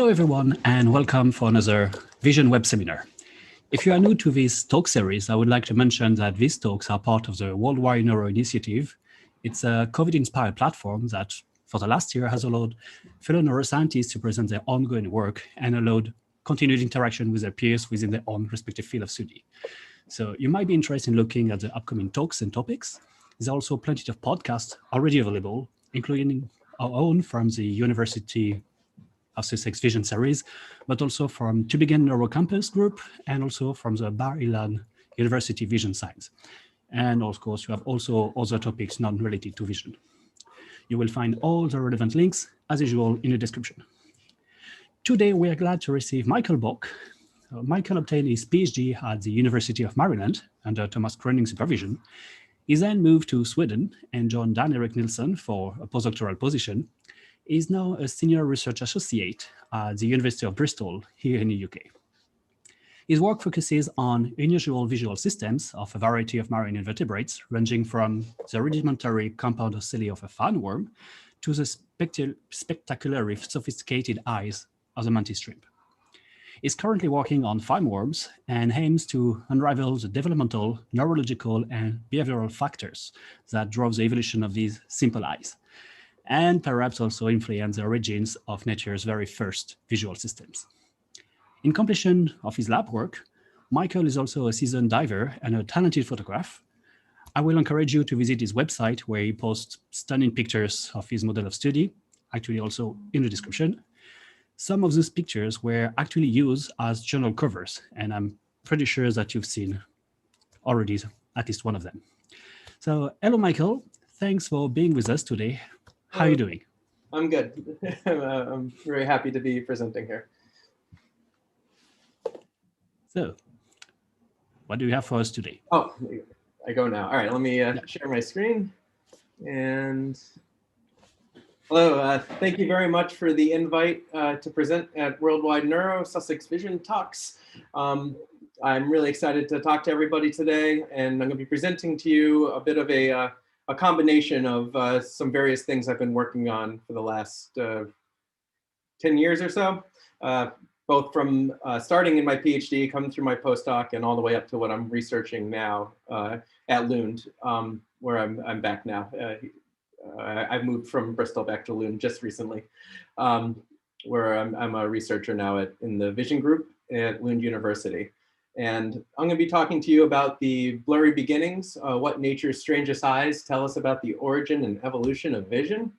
Hello everyone and welcome for another Vision Web seminar. If you are new to this talk series, I would like to mention that these talks are part of the Worldwide Neuro initiative. It's a COVID-inspired platform that for the last year has allowed fellow neuroscientists to present their ongoing work and allowed continued interaction with their peers within their own respective field of study. So you might be interested in looking at the upcoming talks and topics. There's also plenty of podcasts already available, including our own from the University of Sussex Vision series, but also from To Begin Neuro Campus group and also from the Lund University Vision Science. And of course, you have also other topics not related to vision. You will find all the relevant links as usual in the description. Today, we are glad to receive Michael Bock. Michael obtained his PhD at the University of Maryland under Thomas Kroening supervision. He then moved to Sweden and joined Dan Erik Nilsson for a postdoctoral position. He is now a senior research associate at the University of Bristol here in the UK. His work focuses on unusual visual systems of a variety of marine invertebrates, ranging from the rudimentary compound ocelli of a fanworm to the spectacularly sophisticated eyes of the mantis shrimp. He's currently working on fanworms and aims to unravel the developmental, neurological, and behavioral factors that drove the evolution of these simple eyes, and perhaps also influence the origins of nature's very first visual systems. In completion of his lab work, Michael is also a seasoned diver and a talented photographer. I will encourage you to visit his website where he posts stunning pictures of his model of study, actually also in the description. Some of those pictures were actually used as journal covers, and I'm pretty sure that you've seen already at least one of them. So hello, Michael. Thanks for being with us today. How are you doing? I'm good. I'm very happy to be presenting here. So, what do you have for us today? Oh, I go now. All right, let me share my screen. And hello, thank you very much for the invite to present at Worldwide Neuro Sussex Vision Talks. I'm really excited to talk to everybody today, and I'm going to be presenting to you a bit of a combination of some various things I've been working on for the last 10 years or so, both from starting in my PhD, coming through my postdoc, and all the way up to what I'm researching now at Lund, where I'm back now. I've moved from Bristol back to Lund just recently, where I'm a researcher now in the vision group at Lund University. And I'm going to be talking to you about the Blurry Beginnings, what nature's strangest eyes tell us about the origin and evolution of vision.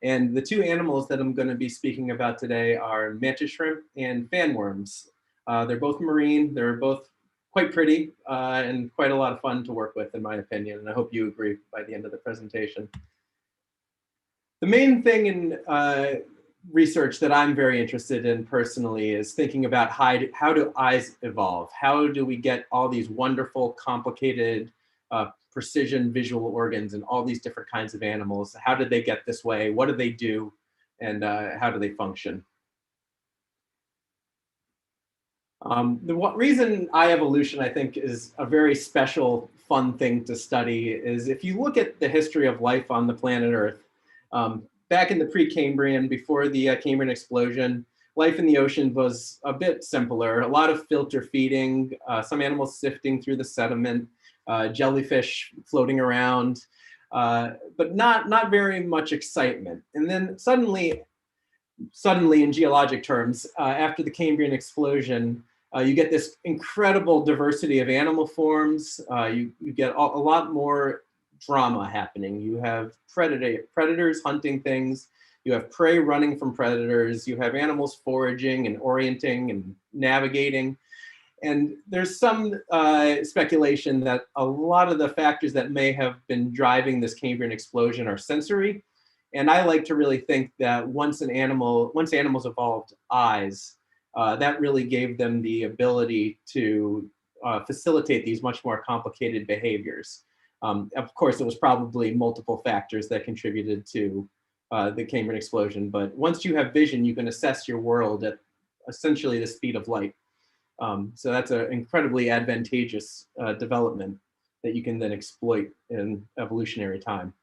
And the two animals that I'm going to be speaking about today are mantis shrimp and fanworms. They're both marine, they're both quite pretty and quite a lot of fun to work with, in my opinion. And I hope you agree by the end of the presentation. The main thing in research that I'm very interested in personally is thinking about how do eyes evolve? How do we get all these wonderful, complicated, precision visual organs in all these different kinds of animals? How did they get this way? What do they do? And how do they function? The reason eye evolution, I think, is a very special, fun thing to study is if you look at the history of life on the planet Earth, back in the Precambrian, before the Cambrian explosion, life in the ocean was a bit simpler. A lot of filter feeding, some animals sifting through the sediment, jellyfish floating around, but not very much excitement. And then suddenly in geologic terms, after the Cambrian explosion, you get this incredible diversity of animal forms. You get a lot more drama happening. You have predators hunting things. You have prey running from predators. You have animals foraging and orienting and navigating. And there's some speculation that a lot of the factors that may have been driving this Cambrian explosion are sensory. And I like to really think that once animals evolved eyes, that really gave them the ability to facilitate these much more complicated behaviors. Of course, it was probably multiple factors that contributed to the Cambrian explosion. But once you have vision, you can assess your world at essentially the speed of light. So that's an incredibly advantageous development that you can then exploit in evolutionary time.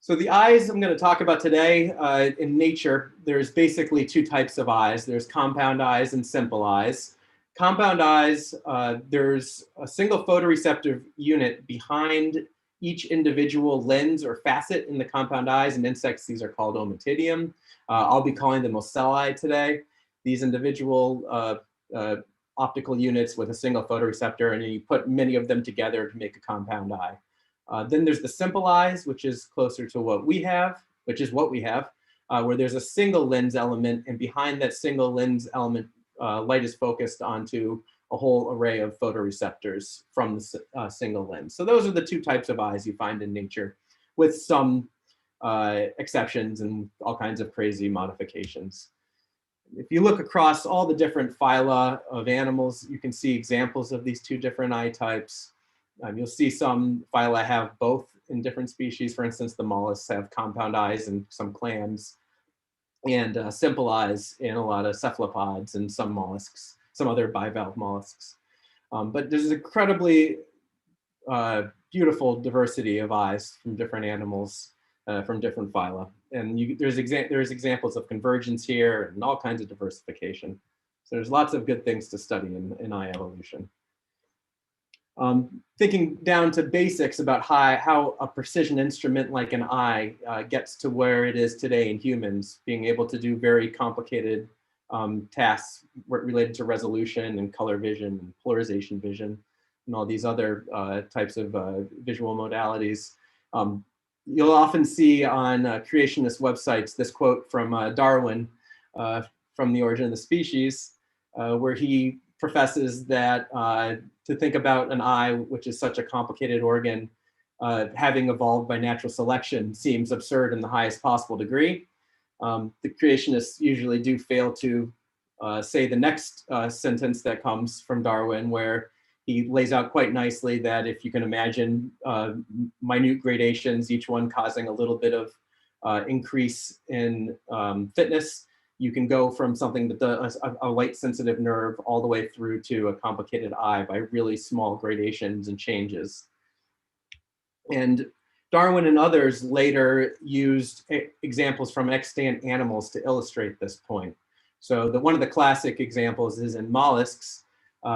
So the eyes I'm going to talk about today in nature, there's basically two types of eyes. There's compound eyes and simple eyes. Compound eyes, there's a single photoreceptor unit behind each individual lens or facet in the compound eyes. In insects, these are called ommatidium. I'll be calling them ocelli today. These individual optical units with a single photoreceptor, and you put many of them together to make a compound eye. Then there's the simple eyes, which is closer to what we have, where there's a single lens element, and behind that single lens element, light is focused onto a whole array of photoreceptors from the single lens. So those are the two types of eyes you find in nature, with some exceptions and all kinds of crazy modifications. If you look across all the different phyla of animals, you can see examples of these two different eye types. You'll see some phyla have both in different species. For instance, the mollusks have compound eyes in some clams, and simple eyes in a lot of cephalopods and some mollusks, some other bivalve mollusks. But there's incredibly beautiful diversity of eyes from different animals, from different phyla. And there's examples of convergence here and all kinds of diversification. So there's lots of good things to study in eye evolution. Thinking down to basics about how a precision instrument like an eye gets to where it is today in humans, being able to do very complicated tasks related to resolution and color vision and polarization vision and all these other types of visual modalities. You'll often see on creationist websites this quote from Darwin from The Origin of the Species, where he professes that to think about an eye, which is such a complicated organ, having evolved by natural selection seems absurd in the highest possible degree. The creationists usually do fail to say the next sentence that comes from Darwin, where he lays out quite nicely that if you can imagine minute gradations, each one causing a little bit of increase in fitness, you can go from something that does a light sensitive nerve all the way through to a complicated eye by really small gradations and changes. And Darwin and others later used examples from extant animals to illustrate this point. So one of the classic examples is in mollusks.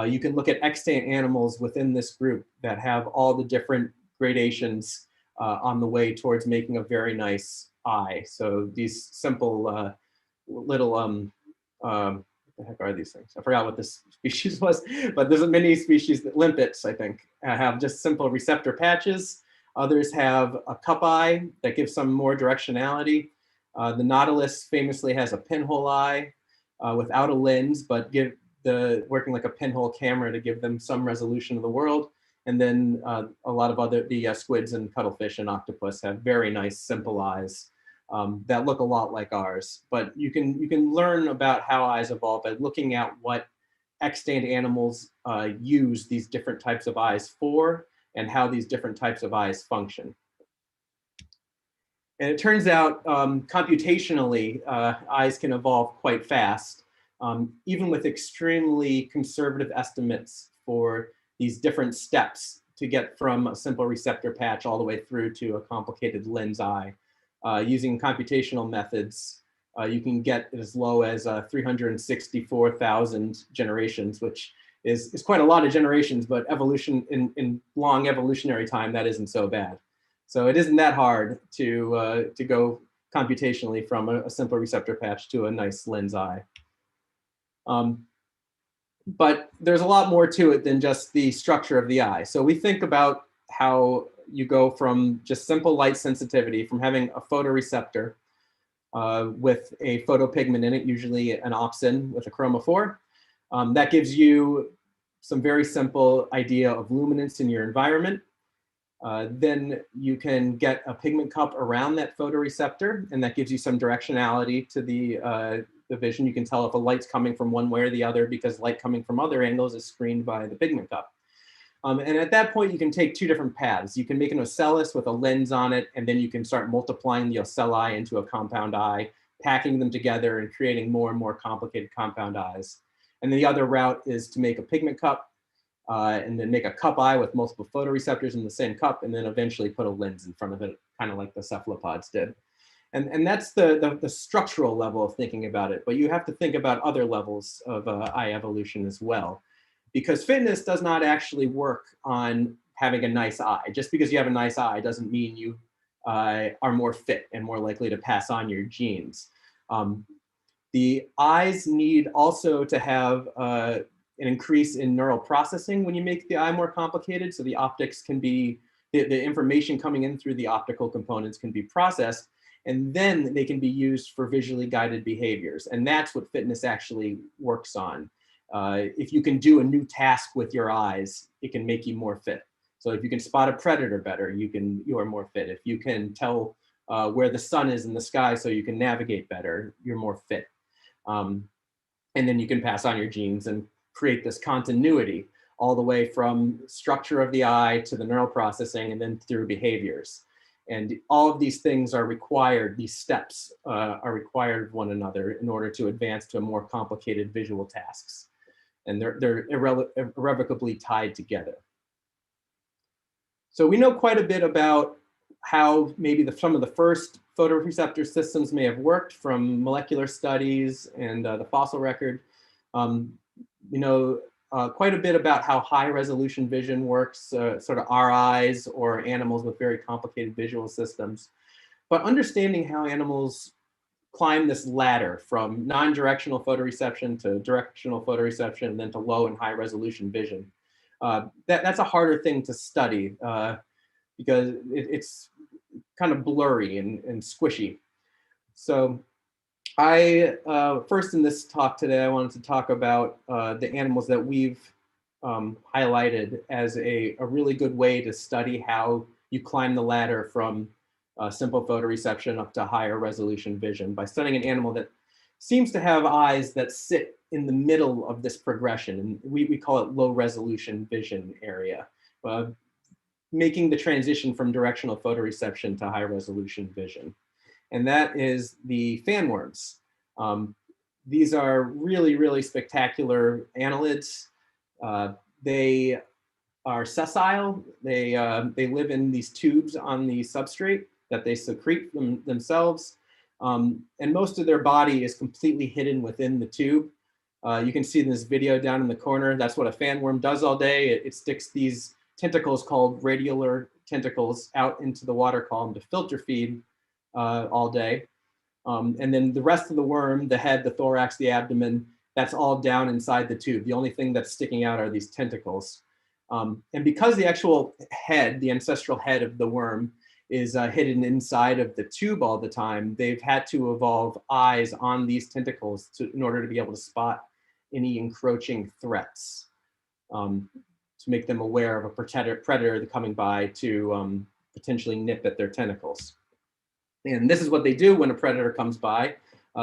You can look at extant animals within this group that have all the different gradations on the way towards making a very nice eye. So these simple little, what the heck are these things? I forgot what this species was, but there's many species that limpets, I think, have just simple receptor patches. Others have a cup eye that gives some more directionality. The nautilus famously has a pinhole eye without a lens, but working like a pinhole camera to give them some resolution of the world. And then a lot of the squids and cuttlefish and octopus have very nice simple eyes that look a lot like ours. But you can learn about how eyes evolve by looking at what extant animals use these different types of eyes for and how these different types of eyes function. And it turns out computationally, eyes can evolve quite fast, even with extremely conservative estimates for these different steps to get from a simple receptor patch all the way through to a complicated lens eye. Using computational methods, you can get as low as 364,000 generations, which is quite a lot of generations, but evolution in long evolutionary time, that isn't so bad. So it isn't that hard to go computationally from a simple receptor patch to a nice lens eye. But there's a lot more to it than just the structure of the eye. So we think about how you go from just simple light sensitivity, from having a photoreceptor with a photopigment in it, usually an opsin with a chromophore. That gives you some very simple idea of luminance in your environment. Then you can get a pigment cup around that photoreceptor, and that gives you some directionality to the vision. You can tell if a light's coming from one way or the other because light coming from other angles is screened by the pigment cup. And at that point, you can take two different paths. You can make an ocellus with a lens on it, and then you can start multiplying the ocelli into a compound eye, packing them together and creating more and more complicated compound eyes. And the other route is to make a pigment cup and then make a cup eye with multiple photoreceptors in the same cup, and then eventually put a lens in front of it, kind of like the cephalopods did. And that's the structural level of thinking about it. But you have to think about other levels of eye evolution as well, because fitness does not actually work on having a nice eye. Just because you have a nice eye doesn't mean you are more fit and more likely to pass on your genes. The eyes need also to have an increase in neural processing when you make the eye more complicated. So the optics can be, the information coming in through the optical components can be processed, and then they can be used for visually guided behaviors. And that's what fitness actually works on. If you can do a new task with your eyes, it can make you more fit. So if you can spot a predator better, you are more fit. If you can tell where the sun is in the sky so you can navigate better, you're more fit. And then you can pass on your genes and create this continuity all the way from structure of the eye to the neural processing and then through behaviors. And all of these things are required, these steps are required of one another in order to advance to more complicated visual tasks. And they're irrevocably tied together. So we know quite a bit about how maybe some of the first photoreceptor systems may have worked from molecular studies and the fossil record. You know quite a bit about how high resolution vision works, sort of our eyes or animals with very complicated visual systems. But understanding how animals climb this ladder from non-directional photoreception to directional photoreception and then to low and high resolution vision. That's a harder thing to study because it's kind of blurry and squishy. So first in this talk today, I wanted to talk about the animals that we've highlighted as a really good way to study how you climb the ladder from simple photoreception up to higher resolution vision by studying an animal that seems to have eyes that sit in the middle of this progression. And we call it low resolution vision area, making the transition from directional photoreception to high resolution vision. And that is the fanworms. These are really, really spectacular annelids. They are sessile. They live in these tubes on the substrate that they secrete themselves. And most of their body is completely hidden within the tube. You can see in this video down in the corner, that's what a fanworm does all day. It sticks these tentacles called radiolar tentacles out into the water column to filter feed all day. And then the rest of the worm, the head, the thorax, the abdomen, that's all down inside the tube. The only thing that's sticking out are these tentacles. And because the actual head, the ancestral head of the worm, is hidden inside of the tube all the time, they've had to evolve eyes on these tentacles in order to be able to spot any encroaching threats, to make them aware of a predator coming by to potentially nip at their tentacles. And this is what they do when a predator comes by.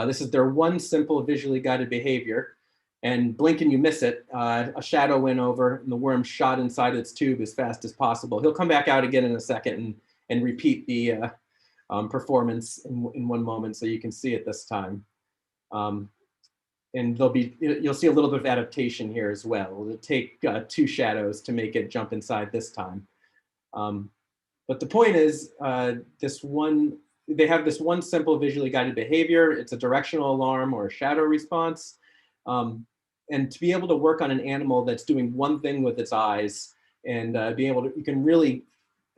This is their one simple visually guided behavior. And blink and you miss it, a shadow went over and the worm shot inside its tube as fast as possible. He'll come back out again in a second and repeat the performance in one moment so you can see it this time. And you'll see a little bit of adaptation here as well. It'll take two shadows to make it jump inside this time. But the point is, they have this one simple visually guided behavior. It's a directional alarm or a shadow response. And to be able to work on an animal that's doing one thing with its eyes and be able to, you can really,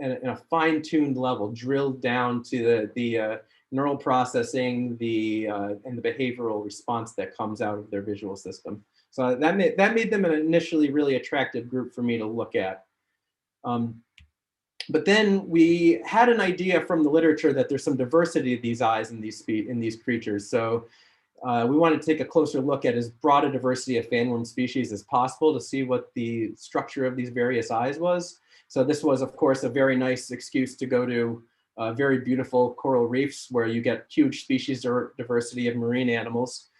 in a fine-tuned level, drill down to the neural processing, and the behavioral response that comes out of their visual system. So that made them an initially really attractive group for me to look at. But then we had an idea from the literature that there's some diversity of these eyes in these creatures. So we wanted to take a closer look at as broad a diversity of fanworm species as possible to see what the structure of these various eyes was. So this was, of course, a very nice excuse to go to very beautiful coral reefs where you get huge species diversity of marine animals.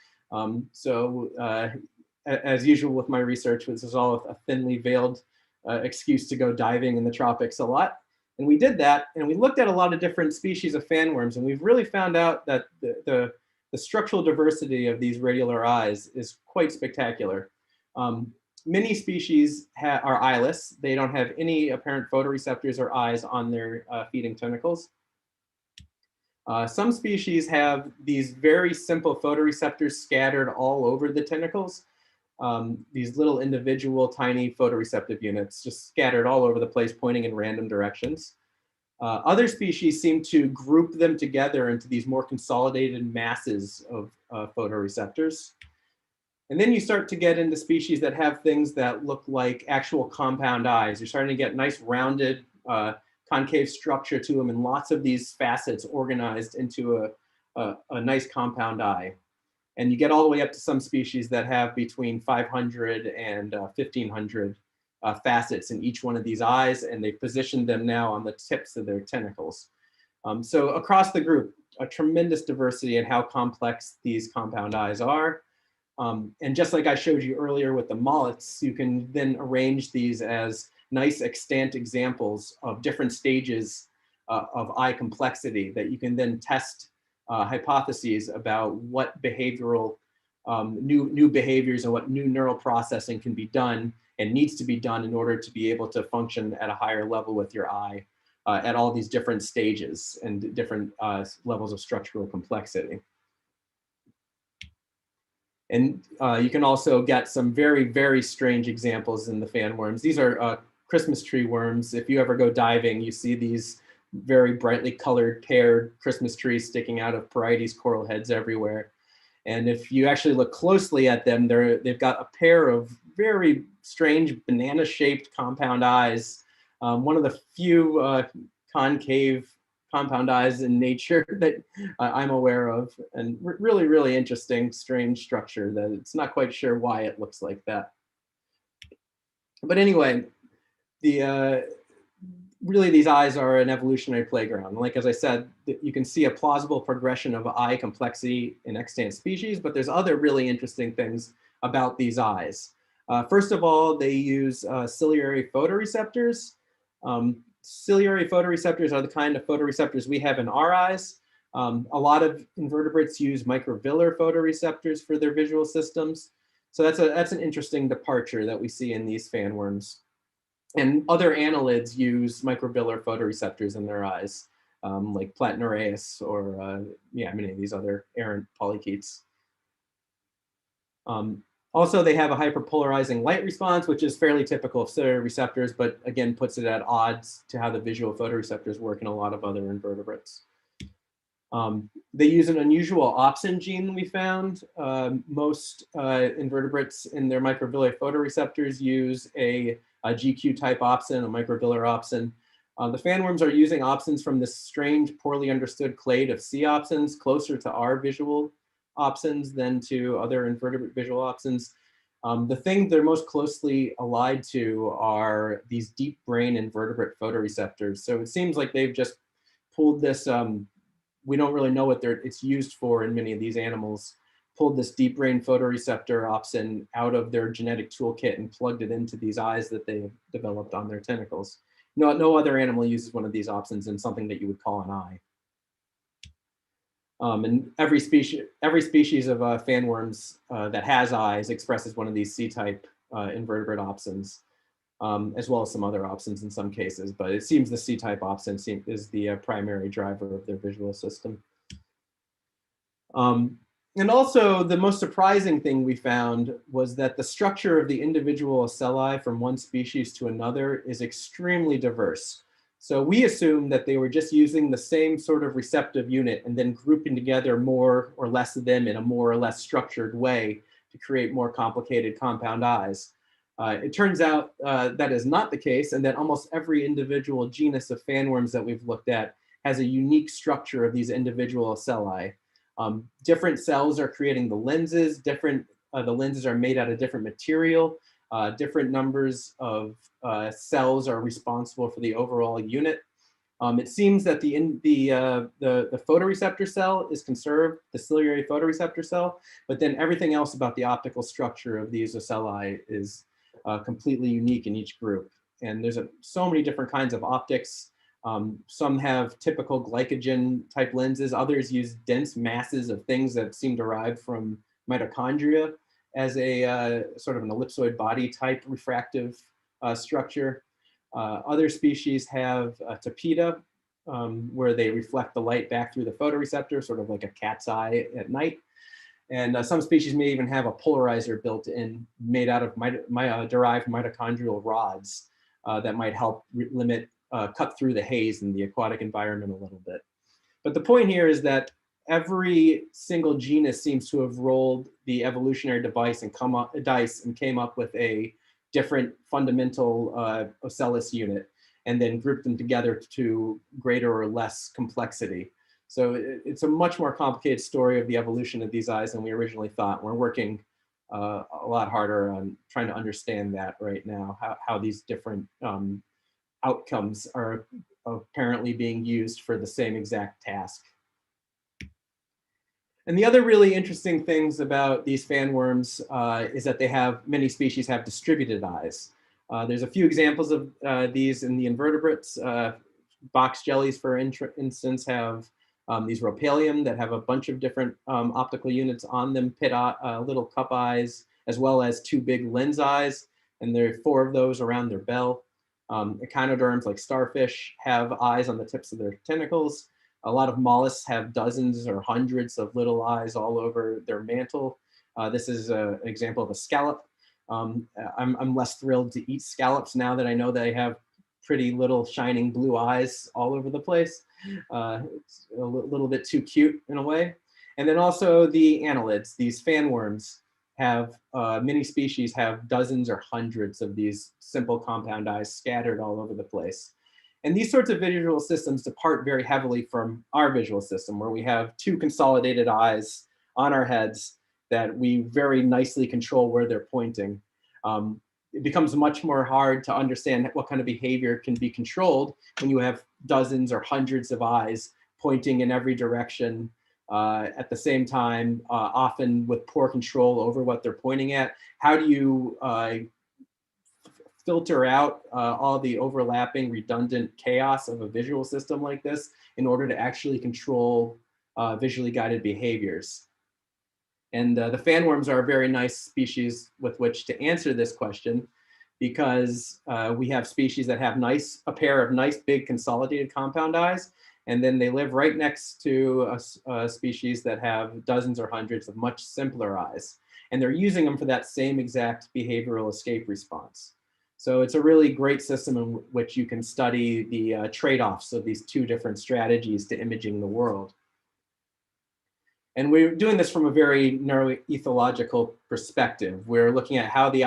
As usual with my research, this is all a thinly veiled excuse to go diving in the tropics a lot. And we did that, and we looked at a lot of different species of fanworms, and we've really found out that the structural diversity of these radiolar eyes is quite spectacular. Many species are eyeless. They don't have any apparent photoreceptors or eyes on their feeding tentacles. Some species have these very simple photoreceptors scattered all over the tentacles. These little individual tiny photoreceptive units just scattered all over the place, pointing in random directions. Other species seem to group them together into these more consolidated masses of photoreceptors. And then you start to get into species that have things that look like actual compound eyes. You're starting to get nice rounded concave structure to them and lots of these facets organized into a nice compound eye. And you get all the way up to some species that have between 500 and 1500 facets in each one of these eyes, and they position them now on the tips of their tentacles. So across the group, a tremendous diversity in how complex these compound eyes are. And just like I showed you earlier with the mollets, you can then arrange these as nice extant examples of different stages of eye complexity that you can then test hypotheses about what behavioral, new behaviors and what new neural processing can be done and needs to be done in order to be able to function at a higher level with your eye at all these different stages and different levels of structural complexity. And you can also get some very, very strange examples in the fan worms. These are Christmas tree worms. If you ever go diving, you see these very brightly colored paired Christmas trees sticking out of Porites coral heads everywhere. And if you actually look closely at them, they've got a pair of very strange banana-shaped compound eyes. One of the few concave compound eyes in nature that I'm aware of, and really, really interesting, strange structure that it's not quite sure why it looks like that. But anyway, really these eyes are an evolutionary playground. Like, as I said, you can see a plausible progression of eye complexity in extant species, but there's other really interesting things about these eyes. First of all, they use ciliary photoreceptors. Ciliary photoreceptors are the kind of photoreceptors we have in our eyes. A lot of invertebrates use microvillar photoreceptors for their visual systems. So that's an interesting departure that we see in these fan worms. And other annelids use microvillar photoreceptors in their eyes, like Platinareus or many of these other errant polychaetes. Also, they have a hyperpolarizing light response, which is fairly typical of ciliary receptors, but again, puts it at odds to how the visual photoreceptors work in a lot of other invertebrates. They use an unusual opsin gene we found. Most invertebrates in their microvillar photoreceptors use a GQ-type opsin, a microvillar opsin. The fan worms are using opsins from this strange, poorly understood clade of C opsins, closer to our visual opsins than to other invertebrate visual opsins. The thing they're most closely allied to are these deep brain invertebrate photoreceptors. So it seems like they've just pulled this, we don't really know what it's used for in many of these animals, pulled this deep brain photoreceptor opsin out of their genetic toolkit and plugged it into these eyes that they have developed on their tentacles. No other animal uses one of these opsins in something that you would call an eye. And every species of fan worms that has eyes expresses one of these C-type invertebrate opsins, as well as some other opsins in some cases. But it seems the C-type opsin is the primary driver of their visual system. And also, the most surprising thing we found was that the structure of the individual ocelli from one species to another is extremely diverse. So we assumed that they were just using the same sort of receptive unit and then grouping together more or less of them in a more or less structured way to create more complicated compound eyes. It turns out that is not the case, and that almost every individual genus of fan worms that we've looked at has a unique structure of these individual ocelli. Different cells are creating the lenses, the lenses are made out of different material. Different numbers of cells are responsible for the overall unit. It seems that the photoreceptor cell is conserved, the ciliary photoreceptor cell, but then everything else about the optical structure of these ocelli is completely unique in each group. And there's so many different kinds of optics. Some have typical glycogen type lenses, others use dense masses of things that seem derived from mitochondria as a sort of an ellipsoid body type refractive structure. Other species have tapetum, where they reflect the light back through the photoreceptor, sort of like a cat's eye at night. And some species may even have a polarizer built in, made out of derived mitochondrial rods that might help cut through the haze in the aquatic environment a little bit. But the point here is that every single genus seems to have rolled the evolutionary dice and came up with a different fundamental ocellus unit, and then grouped them together to greater or less complexity. So it's a much more complicated story of the evolution of these eyes than we originally thought. We're working a lot harder on trying to understand that right now, how these different outcomes are apparently being used for the same exact task. And the other really interesting things about these fan worms is that many species have distributed eyes. There's a few examples of these in the invertebrates. Box jellies, for instance, have these ropalium that have a bunch of different optical units on them, little cup eyes, as well as 2 big lens eyes. And there are 4 of those around their bell. Echinoderms like starfish have eyes on the tips of their tentacles. A lot of mollusks have dozens or hundreds of little eyes all over their mantle. This is an example of a scallop. I'm less thrilled to eat scallops now that I know they have pretty little shining blue eyes all over the place. It's a little bit too cute in a way. And then also the annelids, these fan worms, many species have dozens or hundreds of these simple compound eyes scattered all over the place. And these sorts of visual systems depart very heavily from our visual system, where we have 2 consolidated eyes on our heads that we very nicely control where they're pointing. It becomes much more hard to understand what kind of behavior can be controlled when you have dozens or hundreds of eyes pointing in every direction at the same time, often with poor control over what they're pointing at. How do you filter out all the overlapping, redundant chaos of a visual system like this in order to actually control visually guided behaviors? And the fan worms are a very nice species with which to answer this question, because we have species that have a pair of nice big consolidated compound eyes, and then they live right next to a species that have dozens or hundreds of much simpler eyes. And they're using them for that same exact behavioral escape response. So it's a really great system in which you can study the trade-offs of these 2 different strategies to imaging the world. And we're doing this from a very neuroethological perspective. We're looking at how the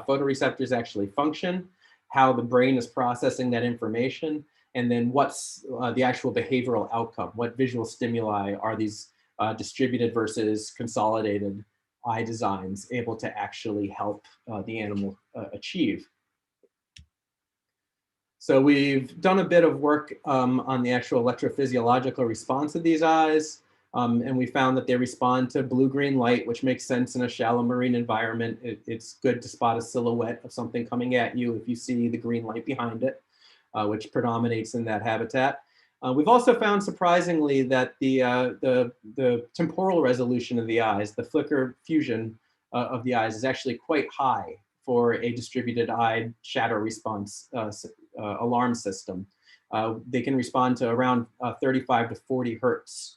photoreceptors actually function, how the brain is processing that information, and then what's the actual behavioral outcome. What visual stimuli are these distributed versus consolidated eye designs able to actually help the animal achieve? So we've done a bit of work on the actual electrophysiological response of these eyes. And we found that they respond to blue-green light, which makes sense in a shallow marine environment. It's good to spot a silhouette of something coming at you if you see the green light behind it, which predominates in that habitat. We've also found, surprisingly, that the temporal resolution of the eyes, the flicker fusion of the eyes, is actually quite high for a distributed eye shadow response alarm system. They can respond to around 35 to 40 hertz.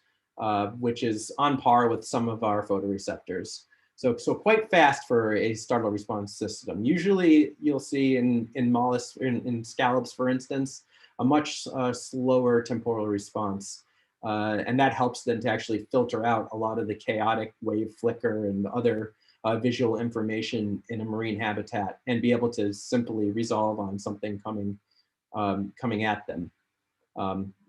Which is on par with some of our photoreceptors. So quite fast for a startle response system. Usually you'll see in mollusks, in scallops, for instance, a much slower temporal response. And that helps them to actually filter out a lot of the chaotic wave flicker and other visual information in a marine habitat, and be able to simply resolve on something coming at them.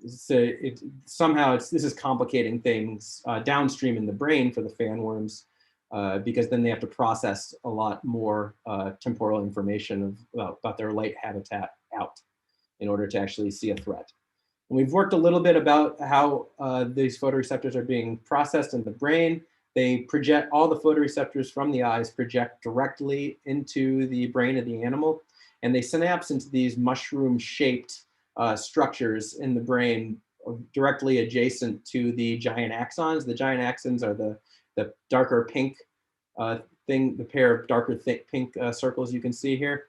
So this is complicating things downstream in the brain for the fan worms, because then they have to process a lot more temporal information about their light habitat out in order to actually see a threat. And we've worked a little bit about how these photoreceptors are being processed in the brain. They project, all the photoreceptors from the eyes project directly into the brain of the animal, and they synapse into these mushroom-shaped structures in the brain directly adjacent to the giant axons. The giant axons are the darker pink the pair of darker pink circles you can see here.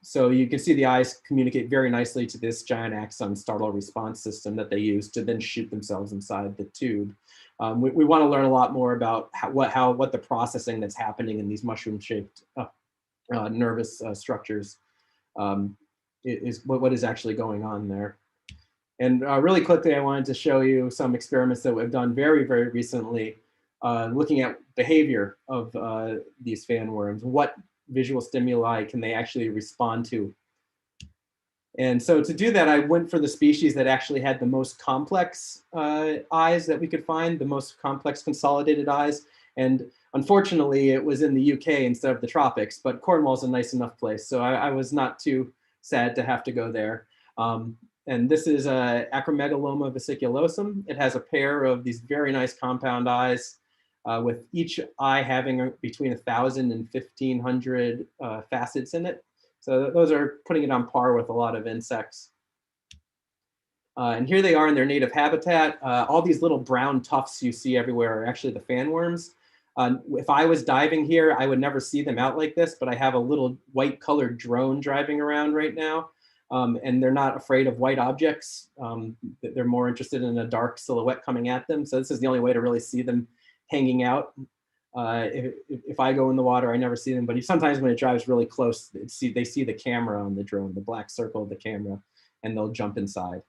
So you can see the eyes communicate very nicely to this giant axon startle response system that they use to then shoot themselves inside the tube. We want to learn a lot more about what the processing that's happening in these mushroom-shaped nervous structures is what is actually going on there. And really quickly, I wanted to show you some experiments that we've done very, very recently, looking at behavior of these fan worms. What visual stimuli can they actually respond to? And so to do that, I went for the species that actually had the most complex eyes that we could find, the most complex consolidated eyes. And unfortunately, it was in the UK instead of the tropics, but Cornwall's a nice enough place. So I was not too sad to have to go there. And this is Acromegaloma vesiculosum. It has a pair of these very nice compound eyes, with each eye having between 1,000 and 1,500 facets in it. So those are putting it on par with a lot of insects. And here they are in their native habitat. All these little brown tufts you see everywhere are actually the fan worms. If I was diving here, I would never see them out like this, but I have a little white colored drone driving around right now. And they're not afraid of white objects. They're more interested in a dark silhouette coming at them. So this is the only way to really see them hanging out. If I go in the water, I never see them, but sometimes when it drives really close, they see the camera on the drone, the black circle of the camera, and they'll jump inside.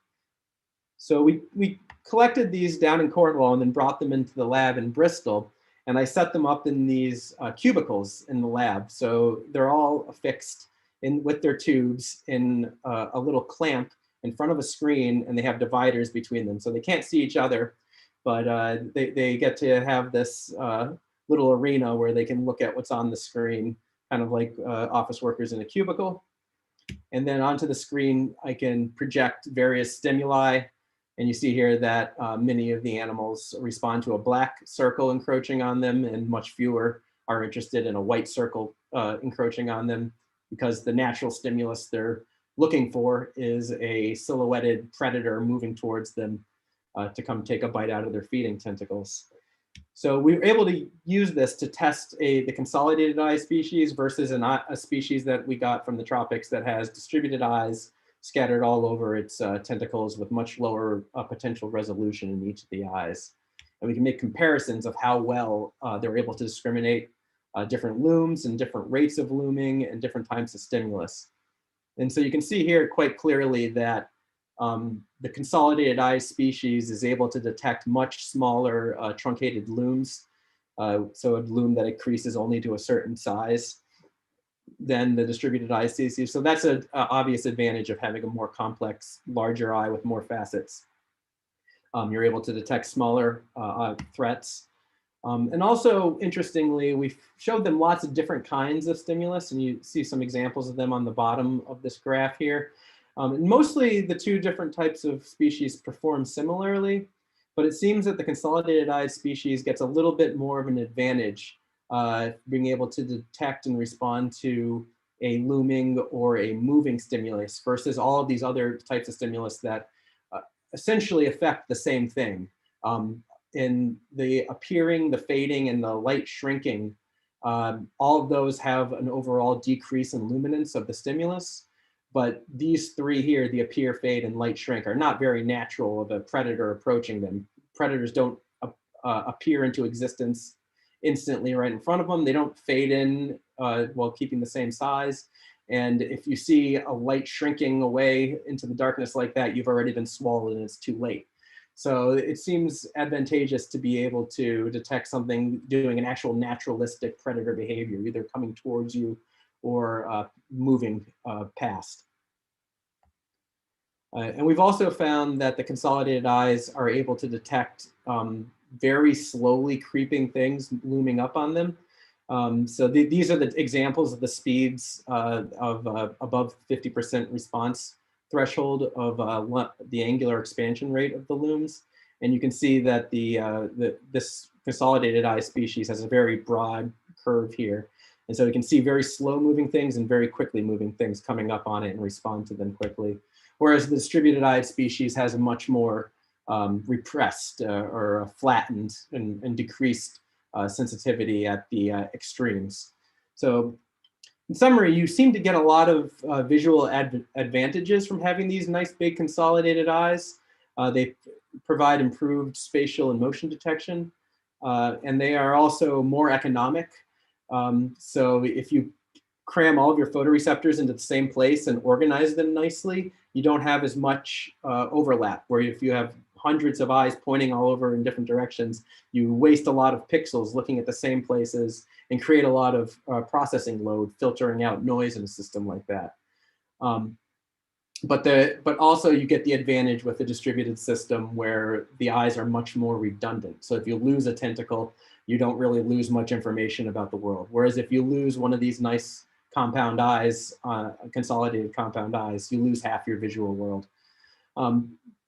So we collected these down in Cornwall and then brought them into the lab in Bristol, and I set them up in these cubicles in the lab. So they're all affixed with their tubes in a little clamp in front of a screen, and they have dividers between them. So they can't see each other, but they get to have this little arena where they can look at what's on the screen, kind of like office workers in a cubicle. And then onto the screen, I can project various stimuli. And you see here that many of the animals respond to a black circle encroaching on them, and much fewer are interested in a white circle encroaching on them, because the natural stimulus they're looking for is a silhouetted predator moving towards them to come take a bite out of their feeding tentacles. So we were able to use this to test the consolidated eye species versus a species that we got from the tropics that has distributed eyes scattered all over its tentacles with much lower potential resolution in each of the eyes. And we can make comparisons of how well they're able to discriminate different looms and different rates of looming and different types of stimulus. And so you can see here quite clearly that the consolidated eye species is able to detect much smaller truncated looms. So a loom that increases only to a certain size than the distributed eye species. So that's an obvious advantage of having a more complex, larger eye with more facets. You're able to detect smaller threats. And also, interestingly, we showed them lots of different kinds of stimulus, and you see some examples of them on the bottom of this graph here. And mostly the two different types of species perform similarly, but it seems that the consolidated eye species gets a little bit more of an advantage being able to detect and respond to a looming or a moving stimulus versus all of these other types of stimulus that essentially affect the same thing. In the appearing, the fading, and the light shrinking, all of those have an overall decrease in luminance of the stimulus. But these three here, the appear, fade, and light shrink, are not very natural of a predator approaching them. Predators don't appear into existence instantly right in front of them. They don't fade in while keeping the same size. And if you see a light shrinking away into the darkness like that, you've already been swallowed and it's too late. So it seems advantageous to be able to detect something doing an actual naturalistic predator behavior, either coming towards you or moving past. And we've also found that the consolidated eyes are able to detect very slowly creeping things looming up on them. So these are the examples of the speeds of above 50% response threshold of the angular expansion rate of the looms. And you can see that this consolidated eye species has a very broad curve here. And so you can see very slow moving things and very quickly moving things coming up on it and respond to them quickly. Whereas the distributed eye species has a much more repressed or flattened and decreased sensitivity at the extremes. So in summary, you seem to get a lot of visual advantages from having these nice big consolidated eyes. They provide improved spatial and motion detection, and they are also more economic. So if you cram all of your photoreceptors into the same place and organize them nicely, you don't have as much overlap, where if you have hundreds of eyes pointing all over in different directions, you waste a lot of pixels looking at the same places and create a lot of processing load, filtering out noise in a system like that. But also you get the advantage with a distributed system where the eyes are much more redundant. So if you lose a tentacle, you don't really lose much information about the world. Whereas if you lose one of these nice compound eyes, consolidated compound eyes, you lose half your visual world.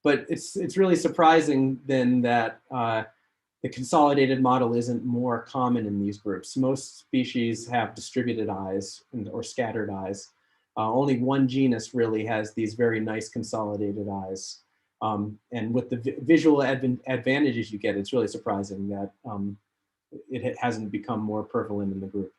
But it's really surprising then that the consolidated model isn't more common in these groups. Most species have distributed eyes or scattered eyes. Only one genus really has these very nice consolidated eyes. And with the visual advantages you get, it's really surprising that it hasn't become more prevalent in the group.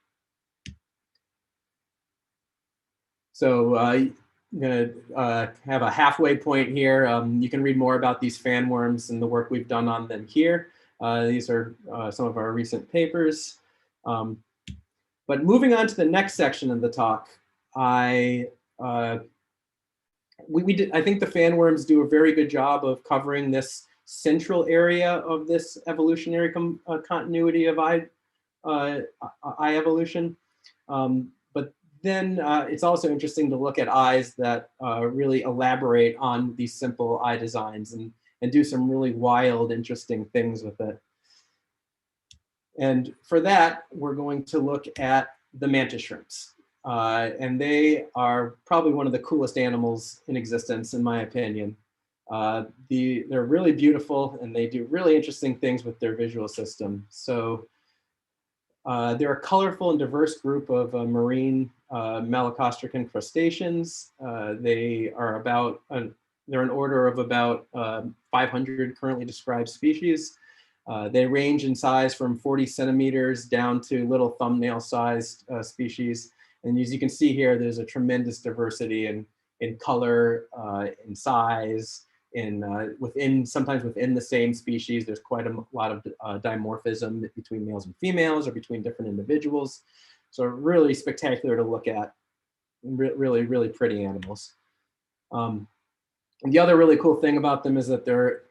So I'm going to have a halfway point here. You can read more about these fan worms and the work we've done on them here. These are some of our recent papers. But moving on to the next section of the talk, I think the fan worms do a very good job of covering this central area of this evolutionary continuity of eye evolution. But then it's also interesting to look at eyes that really elaborate on these simple eye designs and do some really wild, interesting things with it. And for that, we're going to look at the mantis shrimps. And they are probably one of the coolest animals in existence, in my opinion. They're really beautiful and they do really interesting things with their visual system. So they're a colorful and diverse group of marine malacostracan crustaceans. They are they're an order of about 500 currently described species. They range in size from 40 centimeters down to little thumbnail-sized species. And as you can see here, there's a tremendous diversity in color, in size, sometimes within the same species. There's quite a lot of dimorphism between males and females or between different individuals. So really spectacular to look at. Really, really pretty animals. And the other really cool thing about them is that they're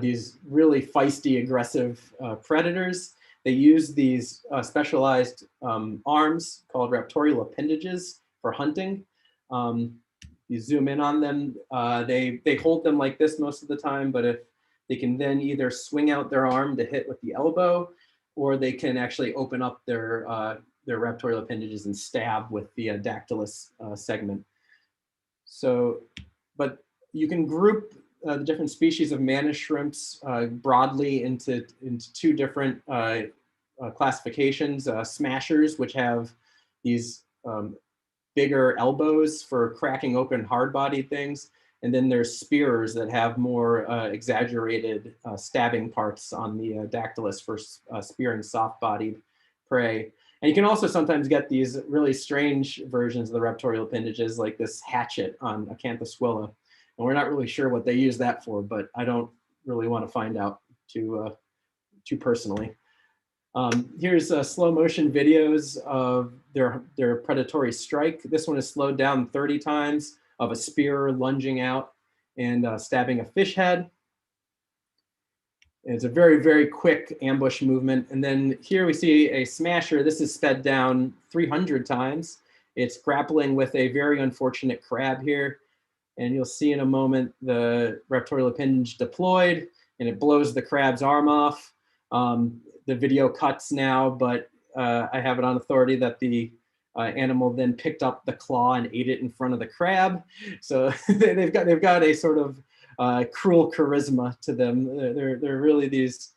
these really feisty, aggressive predators. They use these specialized arms called raptorial appendages for hunting. You zoom in on them, they hold them like this most of the time, but if they can then either swing out their arm to hit with the elbow, or they can actually open up their raptorial appendages and stab with the dactylus segment. So, but you can group the different species of mantis shrimps broadly into two different classifications. Smashers, which have these bigger elbows for cracking open hard-bodied things. And then there's spearers that have more exaggerated stabbing parts on the dactylus for spearing soft-bodied prey. And you can also sometimes get these really strange versions of the raptorial appendages, like this hatchet on Acanthoswilla. And we're not really sure what they use that for, but I don't really want to find out too personally. Here's slow motion videos of their predatory strike. This one is slowed down 30 times of a spearer lunging out and stabbing a fish head. It's a very, very quick ambush movement. And then here we see a smasher. This is sped down 300 times. It's grappling with a very unfortunate crab here. And you'll see in a moment the raptorial appendage deployed and it blows the crab's arm off. The video cuts now, but I have it on authority that the animal then picked up the claw and ate it in front of the crab. So they've got a sort of cruel charisma to them. They're really these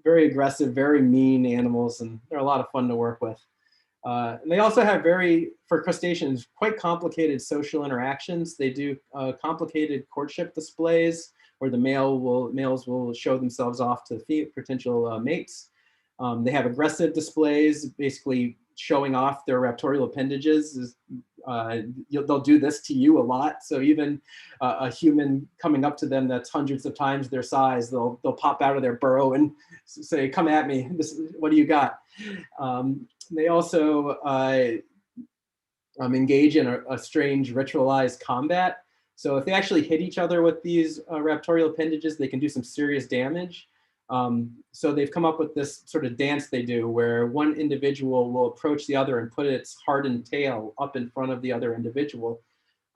very aggressive, very mean animals, and they're a lot of fun to work with. And they also have for crustaceans, quite complicated social interactions. They do complicated courtship displays where the males will show themselves off to potential mates. They have aggressive displays, basically showing off their raptorial appendages. They'll do this to you a lot. So even a human coming up to them that's hundreds of times their size, they'll pop out of their burrow and say, "Come at me. What do you got?" They also engage in a strange ritualized combat. So if they actually hit each other with these raptorial appendages, they can do some serious damage. So they've come up with this sort of dance they do where one individual will approach the other and put its hardened tail up in front of the other individual.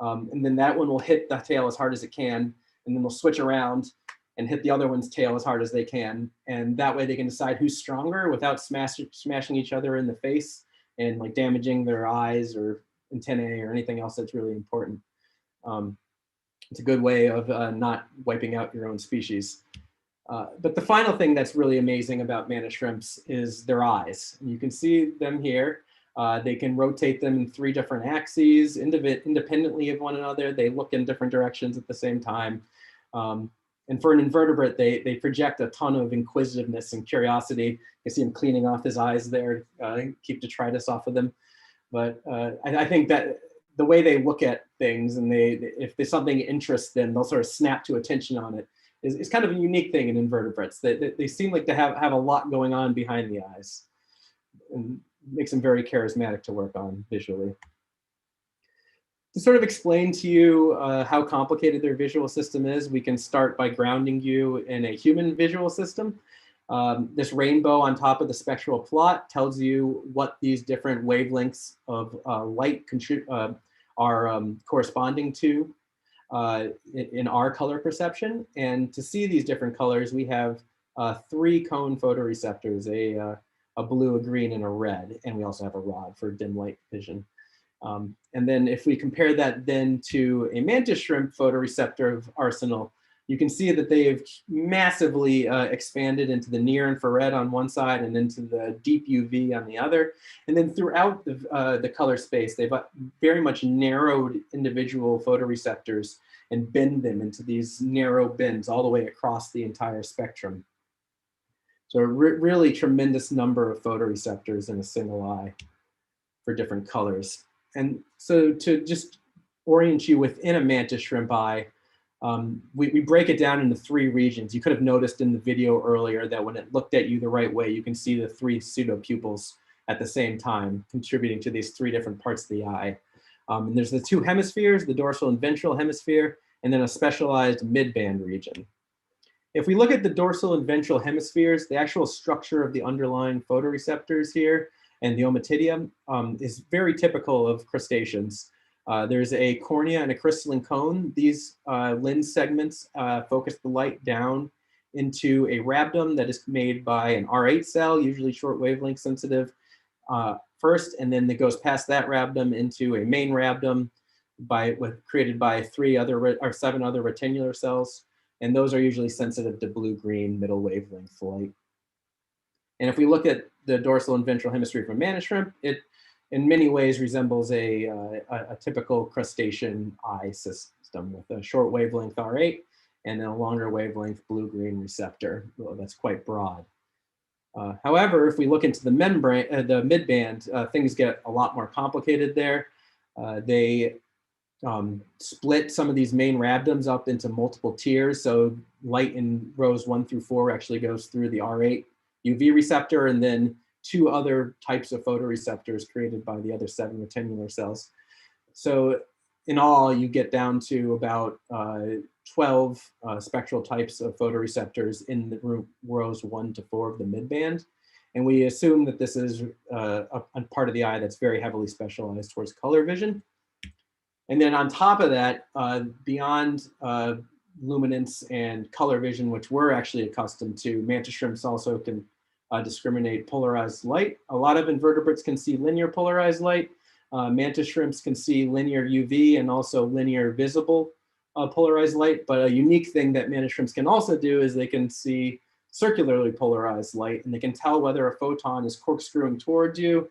And then that one will hit the tail as hard as it can, and then they'll switch around and hit the other one's tail as hard as they can. And that way they can decide who's stronger without smashing each other in the face and like damaging their eyes or antennae or anything else that's really important. It's a good way of not wiping out your own species. But the final thing that's really amazing about mantis shrimps is their eyes. And you can see them here. They can rotate them in 3 different axes independently of one another. They look in different directions at the same time. And for an invertebrate, they project a ton of inquisitiveness and curiosity. You see him cleaning off his eyes there, keep detritus off of them. But I think that the way they look at things, and if there's something interests them, they'll sort of snap to attention on it, is kind of a unique thing in invertebrates. They seem like to have a lot going on behind the eyes, and makes them very charismatic to work on visually. To sort of explain to you how complicated their visual system is, we can start by grounding you in a human visual system. This rainbow on top of the spectral plot tells you what these different wavelengths of light are corresponding to in our color perception. And to see these different colors, we have 3 cone photoreceptors, a blue, a green, and a red. And we also have a rod for dim light vision. And then if we compare that then to a mantis shrimp photoreceptor arsenal, you can see that they have massively expanded into the near infrared on one side and into the deep UV on the other. And then throughout the color space, they've very much narrowed individual photoreceptors and bend them into these narrow bends all the way across the entire spectrum. So a really tremendous number of photoreceptors in a single eye for different colors. And so to just orient you within a mantis shrimp eye, we break it down into 3 regions. You could have noticed in the video earlier that when it looked at you the right way, you can see the 3 pseudopupils at the same time, contributing to these 3 different parts of the eye. And there's the 2 hemispheres, the dorsal and ventral hemisphere, and then a specialized midband region. If we look at the dorsal and ventral hemispheres, the actual structure of the underlying photoreceptors here and the ommatidium is very typical of crustaceans. There's a cornea and a crystalline cone. These lens segments focus the light down into a rhabdom that is made by an R8 cell, usually short wavelength sensitive first, and then it goes past that rhabdom into a main rhabdom created by 7 other retinular cells. And those are usually sensitive to blue-green middle wavelength light. And if we look at the dorsal and ventral hemisphere for mantis shrimp, it in many ways resembles a typical crustacean eye system with a short wavelength R8 and then a longer wavelength blue-green receptor that's quite broad. However, if we look into the midband, things get a lot more complicated there. They split some of these main rhabdoms up into multiple tiers. So light in rows 1 through 4 actually goes through the R8 UV receptor and then 2 other types of photoreceptors created by the other 7 retinular cells. So in all, you get down to about 12 spectral types of photoreceptors in the rows 1 to 4 of the midband. And we assume that this is a part of the eye that's very heavily specialized towards color vision. And then on top of that, beyond luminance and color vision, which we're actually accustomed to, mantis shrimps also can discriminate polarized light. A lot of invertebrates can see linear polarized light. Mantis shrimps can see linear UV and also linear visible polarized light. But a unique thing that mantis shrimps can also do is they can see circularly polarized light, and they can tell whether a photon is corkscrewing towards you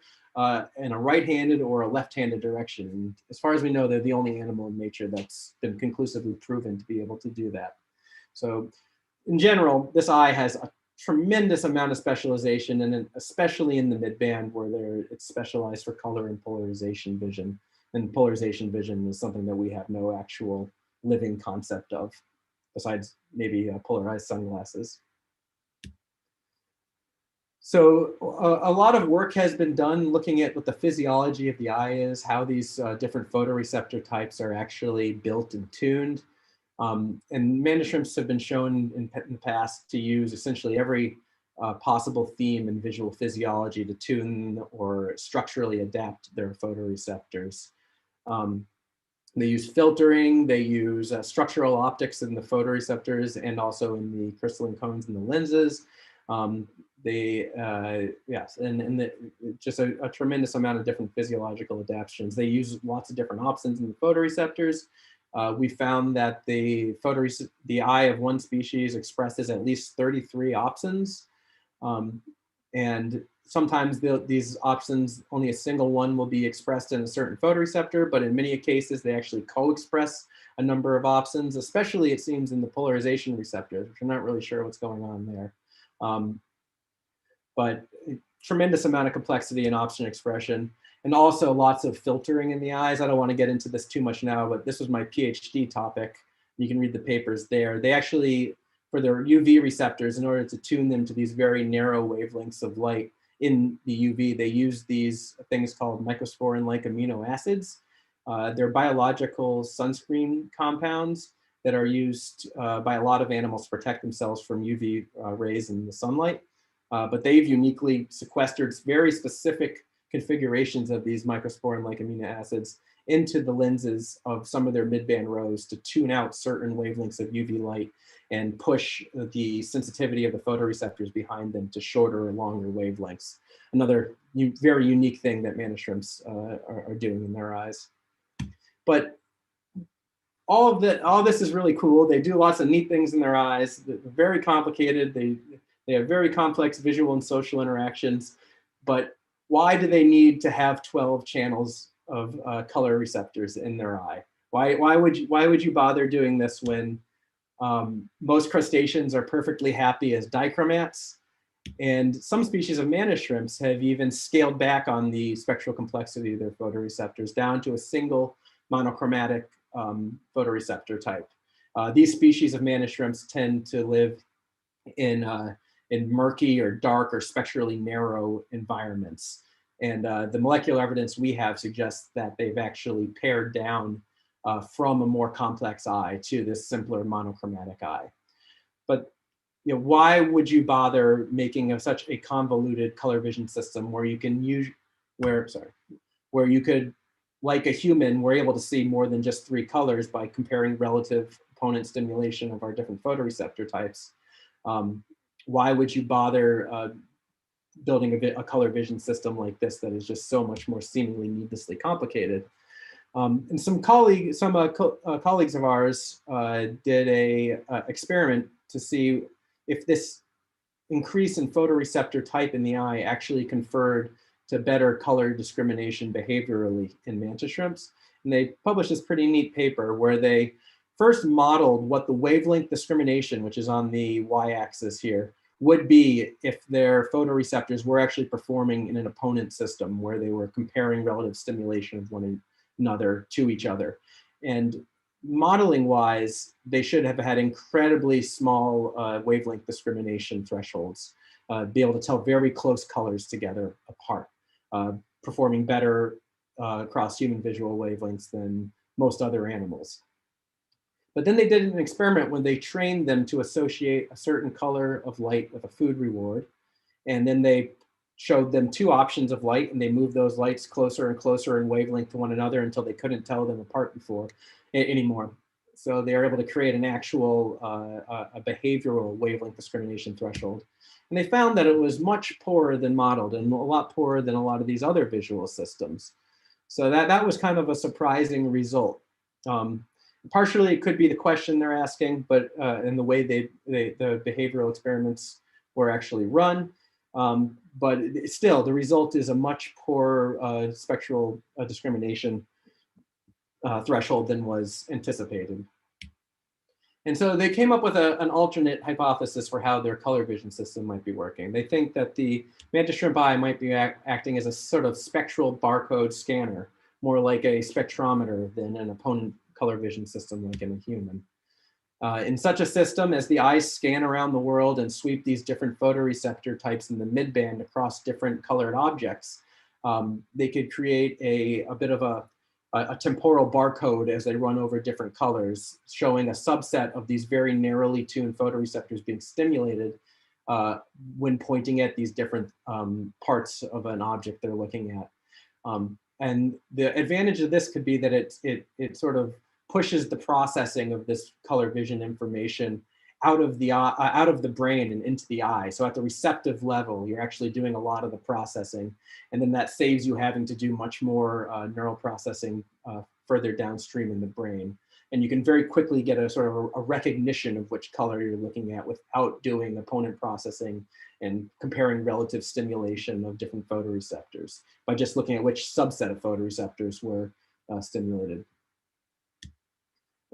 in a right-handed or a left-handed direction. And as far as we know, they're the only animal in nature that's been conclusively proven to be able to do that. So in general, this eye has a tremendous amount of specialization, and especially in the midband where it's specialized for color and polarization vision. And polarization vision is something that we have no actual living concept of, besides maybe polarized sunglasses. So a lot of work has been done looking at what the physiology of the eye is, how these different photoreceptor types are actually built and tuned. And Mantis shrimps have been shown in the past to use essentially every possible theme in visual physiology to tune or structurally adapt their photoreceptors. They use filtering, they use structural optics in the photoreceptors and also in the crystalline cones in the lenses. Yes, and just a tremendous amount of different physiological adaptations. They use lots of different opsins in the photoreceptors. We found that the eye of one species expresses at least 33 opsins. And sometimes these opsins, only a single one will be expressed in a certain photoreceptor, but in many cases, they actually co-express a number of opsins, especially it seems in the polarization receptors, which I'm not really sure what's going on there. But tremendous amount of complexity in opsin expression, and also lots of filtering in the eyes. I don't want to get into this too much now, but this was my PhD topic. You can read the papers there. They actually, for their UV receptors, in order to tune them to these very narrow wavelengths of light in the UV, they use these things called mycosporin-like amino acids. They're biological sunscreen compounds that are used by a lot of animals to protect themselves from UV rays in the sunlight. But they've uniquely sequestered very specific configurations of these mycosporin-like amino acids into the lenses of some of their midband rows to tune out certain wavelengths of UV light and push the sensitivity of the photoreceptors behind them to shorter or longer wavelengths. Another very unique thing that Mantis shrimps are doing in their eyes. But all of this is really cool. They do lots of neat things in their eyes. They're very complicated. They have very complex visual and social interactions. But why do they need to have 12 channels of color receptors in their eye? Why would you bother doing this when most crustaceans are perfectly happy as dichromats? And some species of Mantis shrimps have even scaled back on the spectral complexity of their photoreceptors down to a single monochromatic photoreceptor type. These species of Mantis shrimps tend to live in murky or dark or spectrally narrow environments. And the molecular evidence we have suggests that they've actually pared down from a more complex eye to this simpler monochromatic eye. But why would you bother making such a convoluted color vision system where you can use, where you could, like a human, we're able to see more than just 3 colors by comparing relative opponent stimulation of our different photoreceptor types? Why would you bother building a color vision system like this that is just so much more seemingly needlessly complicated? And some colleagues of ours did a experiment to see if this increase in photoreceptor type in the eye actually conferred to better color discrimination behaviorally in Mantis shrimps. And they published this pretty neat paper where they first modeled what the wavelength discrimination, which is on the y-axis here, would be if their photoreceptors were actually performing in an opponent system where they were comparing relative stimulation of one another to each other. And modeling wise, they should have had incredibly small wavelength discrimination thresholds, be able to tell very close colors together apart, performing better across human visual wavelengths than most other animals. But then they did an experiment when they trained them to associate a certain color of light with a food reward. And then they showed them 2 options of light, and they moved those lights closer and closer in wavelength to one another until they couldn't tell them apart anymore. So they are able to create an actual a behavioral wavelength discrimination threshold. And they found that it was much poorer than modeled and a lot poorer than a lot of these other visual systems. So that was kind of a surprising result. Partially, it could be the question they're asking, but in the way the behavioral experiments were actually run. But still, the result is a much poorer spectral discrimination threshold than was anticipated. And so they came up with an alternate hypothesis for how their color vision system might be working. They think that the mantis shrimp eye might be acting as a sort of spectral barcode scanner, more like a spectrometer than an opponent color vision system like in a human. In such a system, as the eyes scan around the world and sweep these different photoreceptor types in the midband across different colored objects, they could create a bit of a temporal barcode as they run over different colors, showing a subset of these very narrowly tuned photoreceptors being stimulated when pointing at these different parts of an object they're looking at. And the advantage of this could be that it sort of pushes the processing of this color vision information out of the brain and into the eye. So at the receptive level, you're actually doing a lot of the processing, and then that saves you having to do much more neural processing further downstream in the brain. And you can very quickly get a sort of a recognition of which color you're looking at without doing opponent processing and comparing relative stimulation of different photoreceptors by just looking at which subset of photoreceptors were stimulated.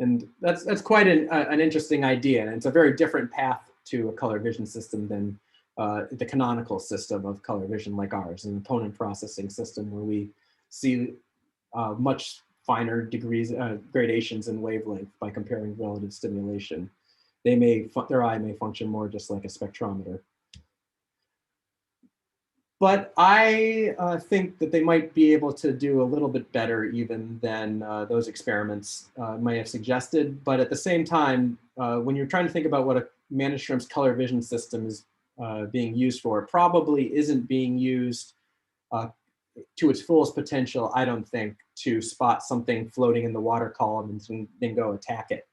And that's quite an interesting idea. And it's a very different path to a color vision system than the canonical system of color vision like ours, an opponent processing system where we see much finer degrees, gradations in wavelength by comparing relative stimulation. Their eye may function more just like a spectrometer. But I think that they might be able to do a little bit better even than those experiments might have suggested. But at the same time, when you're trying to think about what a mantis shrimp's color vision system is being used for, it probably isn't being used to its fullest potential, I don't think, to spot something floating in the water column and then go attack it.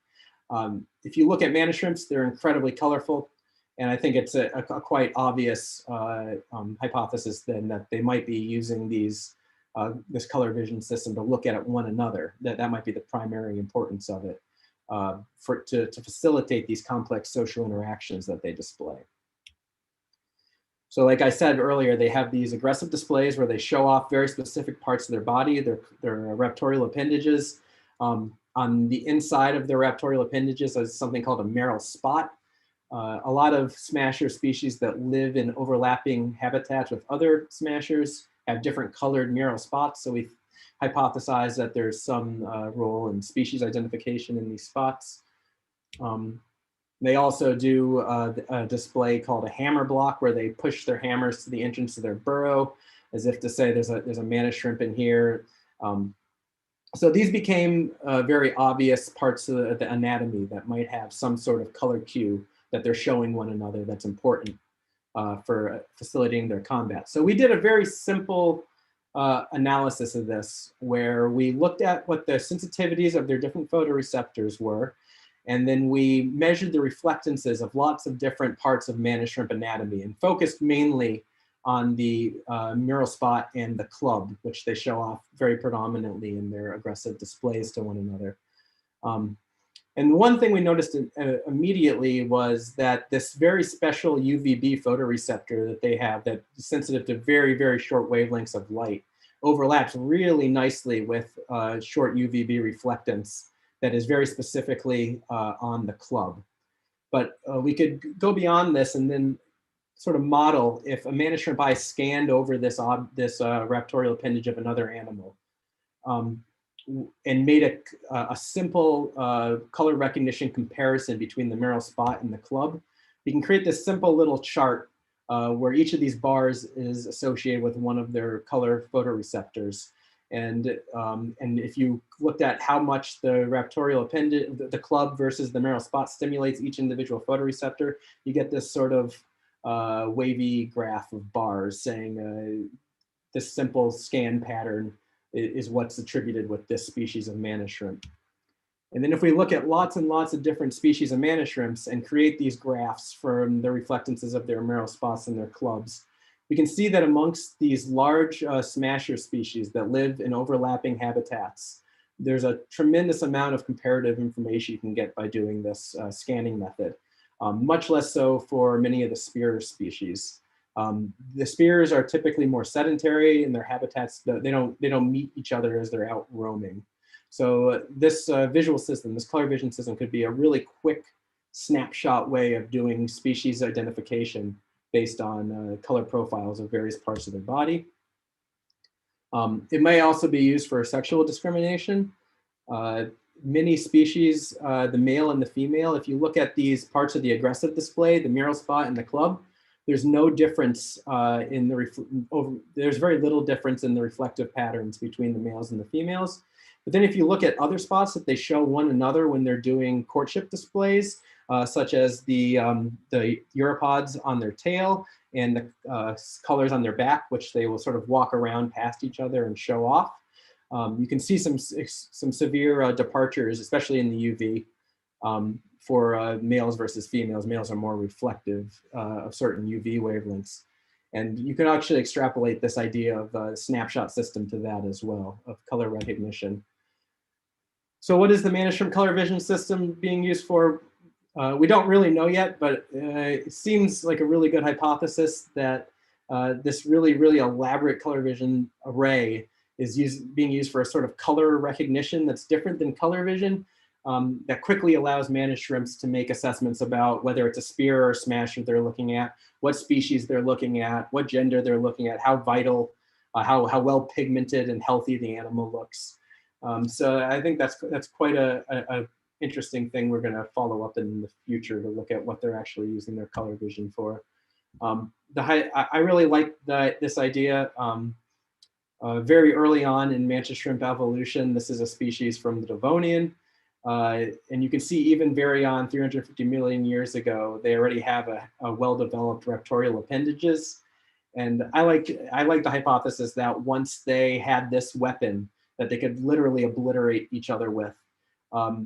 If you look at mantis shrimps, they're incredibly colorful. And I think it's a quite obvious hypothesis then that they might be using this color vision system to look at one another. That might be the primary importance of it to facilitate these complex social interactions that they display. So like I said earlier, they have these aggressive displays where they show off very specific parts of their body, their raptorial appendages. On the inside of their raptorial appendages is something called a Merrill spot. A lot of smasher species that live in overlapping habitats with other smashers have different colored mural spots. So we hypothesize that there's some role in species identification in these spots. They also do a display called a hammer block where they push their hammers to the entrance of their burrow as if to say there's a mantis shrimp in here. So these became very obvious parts of the anatomy that might have some sort of color cue that they're showing one another that's important for facilitating their combat. So we did a very simple analysis of this where we looked at what the sensitivities of their different photoreceptors were, and then we measured the reflectances of lots of different parts of mantis shrimp anatomy and focused mainly on the mural spot and the club, which they show off very predominantly in their aggressive displays to one another. And one thing we noticed immediately was that this very special UVB photoreceptor that they have that is sensitive to very, very short wavelengths of light overlaps really nicely with short UVB reflectance that is very specifically on the club. But we could go beyond this and then sort of model if a mantis shrimp eye scanned over this raptorial appendage of another animal and made a simple color recognition comparison between the Merrill spot and the club. We can create this simple little chart where each of these bars is associated with one of their color photoreceptors. And if you looked at how much the raptorial appendage, the club versus the Merrill spot stimulates each individual photoreceptor, you get this sort of wavy graph of bars saying this simple scan pattern is what's attributed with this species of mantis shrimp. And then if we look at lots and lots of different species of mantis shrimps and create these graphs from the reflectances of their Merrill spots and their clubs, we can see that amongst these large smasher species that live in overlapping habitats, there's a tremendous amount of comparative information you can get by doing this scanning method, much less so for many of the spear species. The spears are typically more sedentary in their habitats. They don't meet each other as they're out roaming. So this visual system, this color vision system, could be a really quick snapshot way of doing species identification based on color profiles of various parts of their body. It may also be used for sexual discrimination. Many species, the male and the female, if you look at these parts of the aggressive display, the mural spot and the club, there's no difference in the, there's very little difference in the reflective patterns between the males and the females. But then if you look at other spots that they show one another when they're doing courtship displays, such as the uropods on their tail and the colors on their back, which they will sort of walk around past each other and show off. You can see some severe departures, especially in the UV, for males versus females. Males are more reflective of certain UV wavelengths. And you can actually extrapolate this idea of a snapshot system to that as well, of color recognition. So what is the Mantis shrimp color vision system being used for? We don't really know yet, but it seems like a really good hypothesis that this really elaborate color vision array is being used for a sort of color recognition that's different than color vision, that quickly allows mantis shrimps to make assessments about whether it's a spear or a smasher they're looking at, what species they're looking at, what gender they're looking at, how vital, how well pigmented and healthy the animal looks. So I think that's quite a interesting thing we're going to follow up in the future to look at what they're actually using their color vision for. I really like this idea. Very early on in mantis shrimp evolution, this is a species from the Devonian. And you can see even very on 350 million years ago, they already have a well-developed raptorial appendages. And I like the hypothesis that once they had this weapon that they could literally obliterate each other with,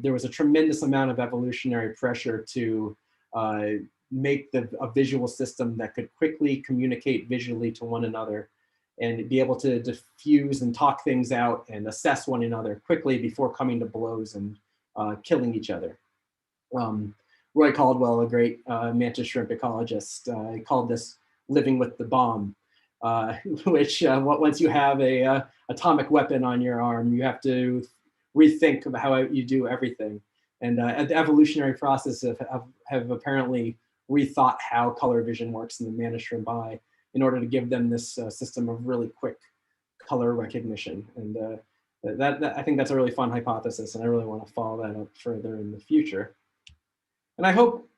there was a tremendous amount of evolutionary pressure to make a visual system that could quickly communicate visually to one another and be able to diffuse and talk things out and assess one another quickly before coming to blows and killing each other. Roy Caldwell, a great mantis shrimp ecologist, called this living with the bomb, which once you have a atomic weapon on your arm, you have to rethink about how you do everything. And the evolutionary process have apparently rethought how color vision works in the mantis shrimp eye in order to give them this system of really quick color recognition. And I think that's a really fun hypothesis, and I really want to follow that up further in the future. And I hope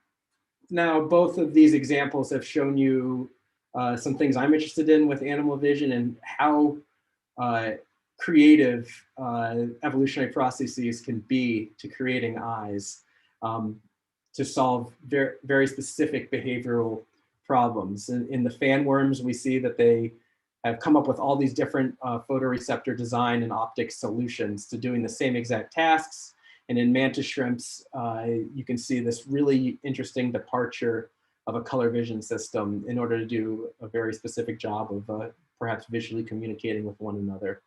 now both of these examples have shown you some things I'm interested in with animal vision and how creative evolutionary processes can be to creating eyes to solve very specific behavioral problems. In the fan worms, we see that they have come up with all these different photoreceptor design and optics solutions to doing the same exact tasks. And in mantis shrimps, you can see this really interesting departure of a color vision system in order to do a very specific job of perhaps visually communicating with one another.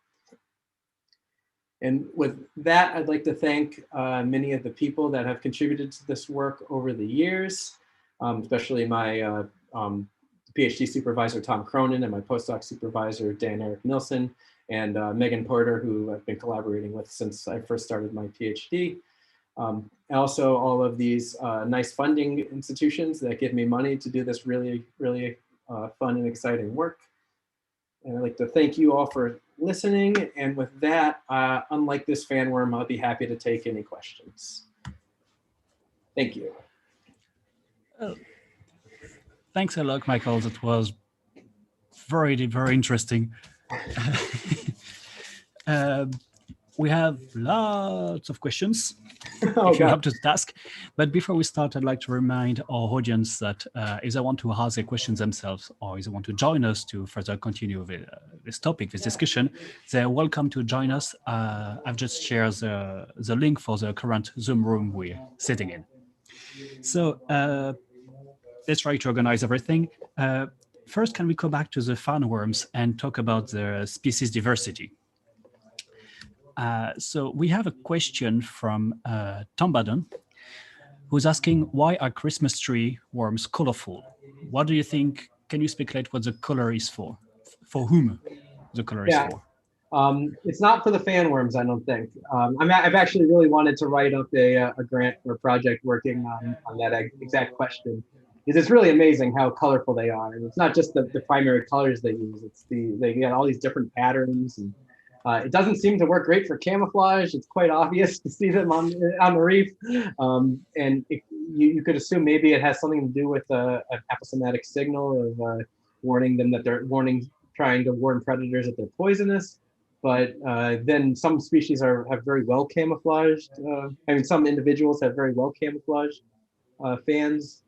And with that, I'd like to thank many of the people that have contributed to this work over the years, especially my PhD supervisor, Tom Cronin, and my postdoc supervisor, Dan Eric Nilsson, and Megan Porter, who I've been collaborating with since I first started my PhD. Also, all of these nice funding institutions that give me money to do this really fun and exciting work. And I'd like to thank you all for listening. And with that, unlike this fan worm, I'll be happy to take any questions. Thank you. Thanks a lot, Michael. That was very interesting. We have lots of questions if you're up to the task. But before we start, I'd like to remind our audience that if they want to ask their questions themselves or if they want to join us to further continue this topic, this discussion, they're welcome to join us. I've just shared the link for the current Zoom room we're sitting in. So let's try to organize everything. First, can we go back to the fan worms and talk about the species diversity? So we have a question from Tom Baden, who's asking, why are Christmas tree worms colorful? What do you think? Can you speculate what the color is for? For whom the color is for? It's not for the fan worms, I don't think. I've actually really wanted to write up a grant or a project working on that exact question. Because it's really amazing how colorful they are. And it's not just the primary colors they use, they get all these different patterns. And it doesn't seem to work great for camouflage. It's quite obvious to see them on the reef. And you could assume maybe it has something to do with an aposematic signal of warning them that trying to warn predators that they're poisonous. But then some species have very well camouflaged. Some individuals have very well camouflaged fans.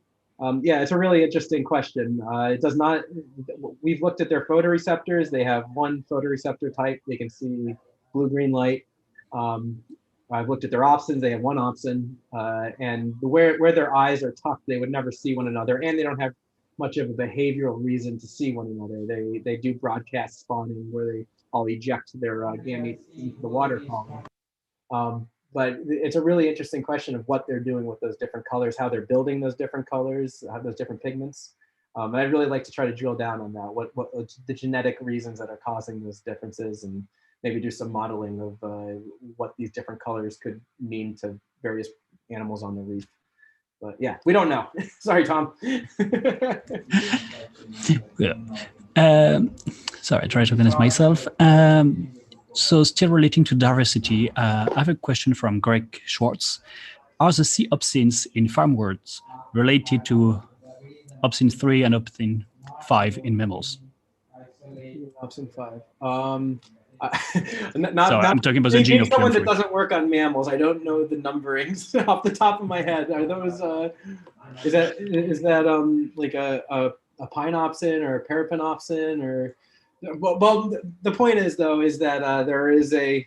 Yeah, it's a really interesting question. It does not, we've looked at their photoreceptors. They have one photoreceptor type. They can see blue-green light. I've looked at their opsins. They have one opsin. And where their eyes are tucked, they would never see one another. And they don't have much of a behavioral reason to see one another. They do broadcast spawning where they all eject their gametes into the water column. But it's a really interesting question of what they're doing with those different colors, how they're building those different colors, those different pigments. And I'd really like to try to drill down on that, what the genetic reasons that are causing those differences, and maybe do some modeling of what these different colors could mean to various animals on the reef. But yeah, we don't know. Sorry, Tom. Yeah. Sorry, I try to organize myself. So still relating to diversity, I have a question from Greg Schwartz. Are the C opsins in farmworms related to opsin 3 and opsin 5 in mammals? Opsin 5. I'm talking about the gene of someone that doesn't work on mammals. I don't know the numberings off the top of my head. Are those is that like a pinopsin or a parapinopsin or? Well, the point is though is that there is a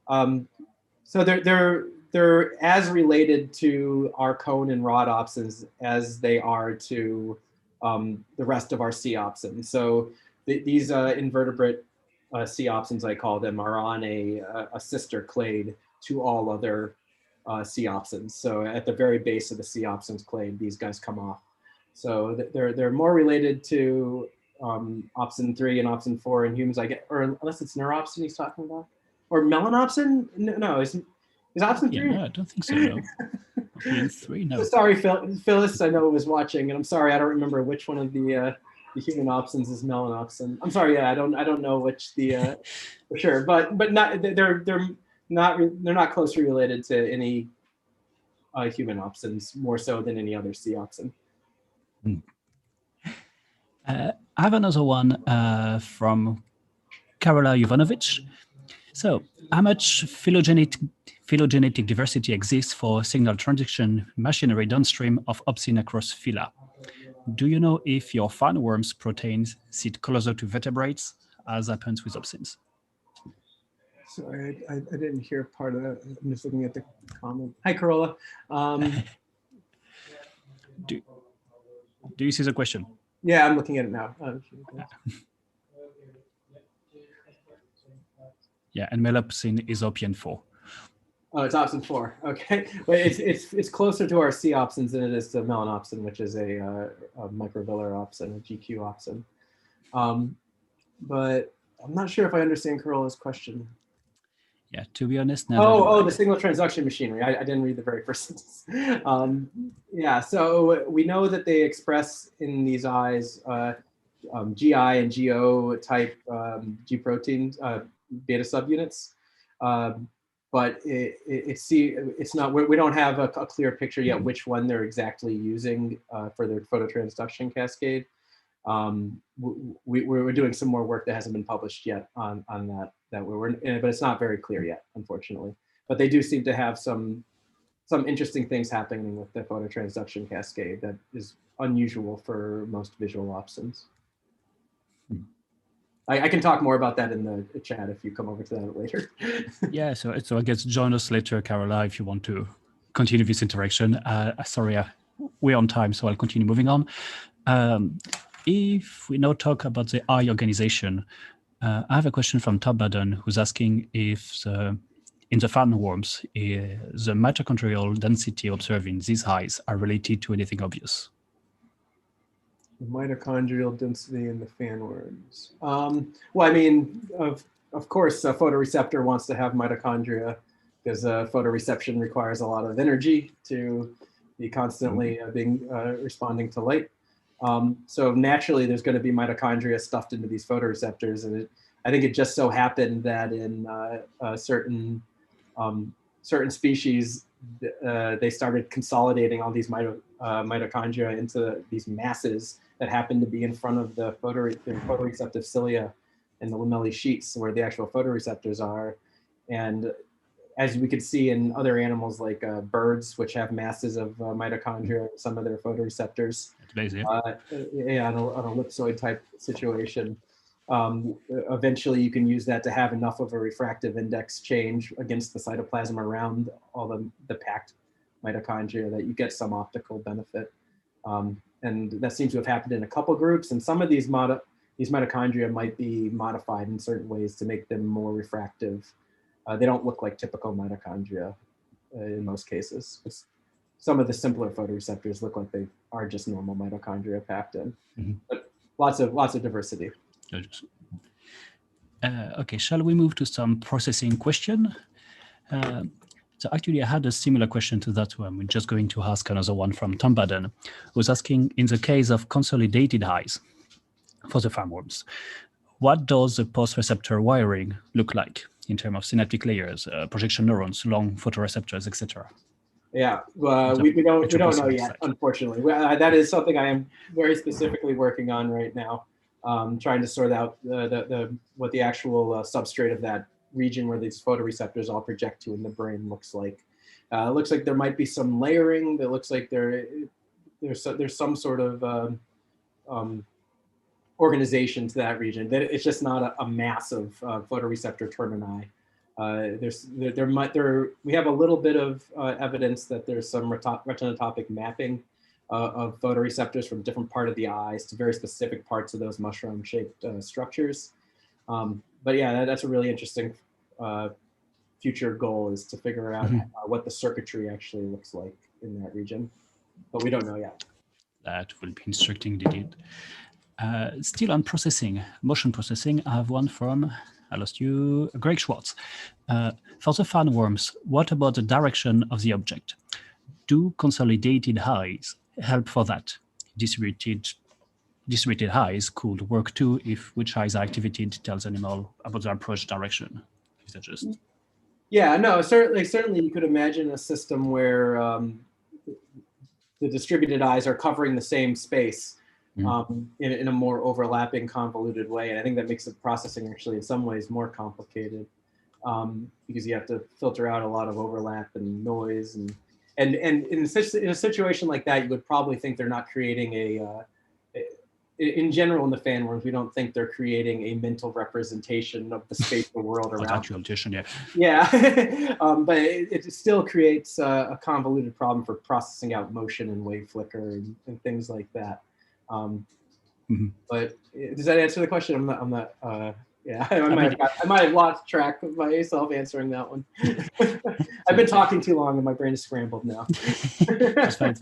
so they're as related to our cone and rod opsins as they are to the rest of our C opsins. So these invertebrate C opsins, I call them, are on a sister clade to all other C opsins. So at the very base of the C opsins clade, these guys come off. So they're more related to opsin 3 and opsin 4 in humans, I get, or unless it's neuropsin he's talking about, or melanopsin. No, is opsin 3? Yeah, no, I don't think so. No. Opsin 3, no. Sorry, Phyllis, I know was watching, and I'm sorry I don't remember which one of the human opsins is melanopsin. I'm sorry, yeah, I don't know which the for sure, but not they're not closely related to any human opsins, more so than any other C opsin. I have another one from Karola Jovanovic. So, how much phylogenetic diversity exists for signal transduction machinery downstream of opsin across phyla? Do you know if your fanworms proteins sit closer to vertebrates, as happens with opsins? Sorry, I didn't hear part of that. I'm just looking at the comment. Hi, Carola. Do you see the question? Yeah, I'm looking at it now. Yeah, and male opsin is opsin 4. Oh, it's opsin 4. Okay, but it's closer to our C opsins than it is to melanopsin, which is a microvillar opsin, a GQ opsin. But I'm not sure if I understand Carola's question. Yeah, to be honest. The signal transduction machinery. I didn't read the very first sentence. Yeah, so we know that they express in these eyes GI and GO type G protein beta subunits. But it's not, we don't have a clear picture yet which one they're exactly using for their phototransduction cascade. We're doing some more work that hasn't been published yet on that but it's not very clear yet, unfortunately. But they do seem to have some interesting things happening with the phototransduction cascade that is unusual for most visual opsins. I can talk more about that in the chat if you come over to that later. Yeah, so I guess join us later, Carola, if you want to continue this interaction. Sorry, we're on time, so I'll continue moving on. If we now talk about the eye organization, I have a question from Tom Baden, who's asking if in the fanworms, the mitochondrial density observed in these eyes are related to anything obvious. The mitochondrial density in the fanworms. Well, I mean, of course, a photoreceptor wants to have mitochondria because photoreception requires a lot of energy to be constantly responding to light. So naturally, there's going to be mitochondria stuffed into these photoreceptors, and I think it just so happened that in certain species, they started consolidating all these mitochondria into these masses that happen to be in front of the photoreceptive cilia and the lamellae sheets where the actual photoreceptors are. And as we could see in other animals like birds, which have masses of mitochondria, some of their photoreceptors, yeah, on an ellipsoid type situation. Eventually, you can use that to have enough of a refractive index change against the cytoplasm around all the packed mitochondria that you get some optical benefit. And that seems to have happened in a couple groups. And some of these mitochondria might be modified in certain ways to make them more refractive. They don't look like typical mitochondria in most cases. Some of the simpler photoreceptors look like they are just normal mitochondria packed in. But lots of diversity. Okay, shall we move to some processing question? So actually, I had a similar question to that one. We're just going to ask another one from Tom Baden, who was asking, in the case of consolidated eyes for the farmworms, what does the post-receptor wiring look like in terms of synaptic layers, projection neurons, long photoreceptors, etc.? Yeah, we don't know yet, unfortunately. That is something I am very specifically working on right now, trying to sort out what the actual substrate of that region where these photoreceptors all project to in the brain looks like. It looks like there might be some layering. That looks like there's some sort of organization to that region. That it's just not a mass of photoreceptor termini. We have a little bit of evidence that there's some retinotopic mapping of photoreceptors from different part of the eyes to very specific parts of those mushroom-shaped structures. But yeah, that's a really interesting future goal, is to figure out what the circuitry actually looks like in that region. But we don't know yet. That will be instructing indeed. Still on processing, motion processing, I have one from, I lost you, Greg Schwartz. For the fan worms, what about the direction of the object? Do consolidated eyes help for that? Distributed eyes could work too if which eyes are activated tells animal about the approach direction. Is that just? Yeah, no, certainly you could imagine a system where the distributed eyes are covering the same space in a more overlapping, convoluted way. And I think that makes the processing actually in some ways more complicated because you have to filter out a lot of overlap and noise. And in a situation like that, you would probably think they're not creating in general, in the fan worms, we don't think they're creating a mental representation of the spatial world around. Actualization, yeah. Yeah, but it still creates a convoluted problem for processing out motion and wave flicker and things like that. But does that answer the question? I'm not. Yeah, I might have lost track of myself answering that one. I've been talking too long and my brain is scrambled now. It's fine.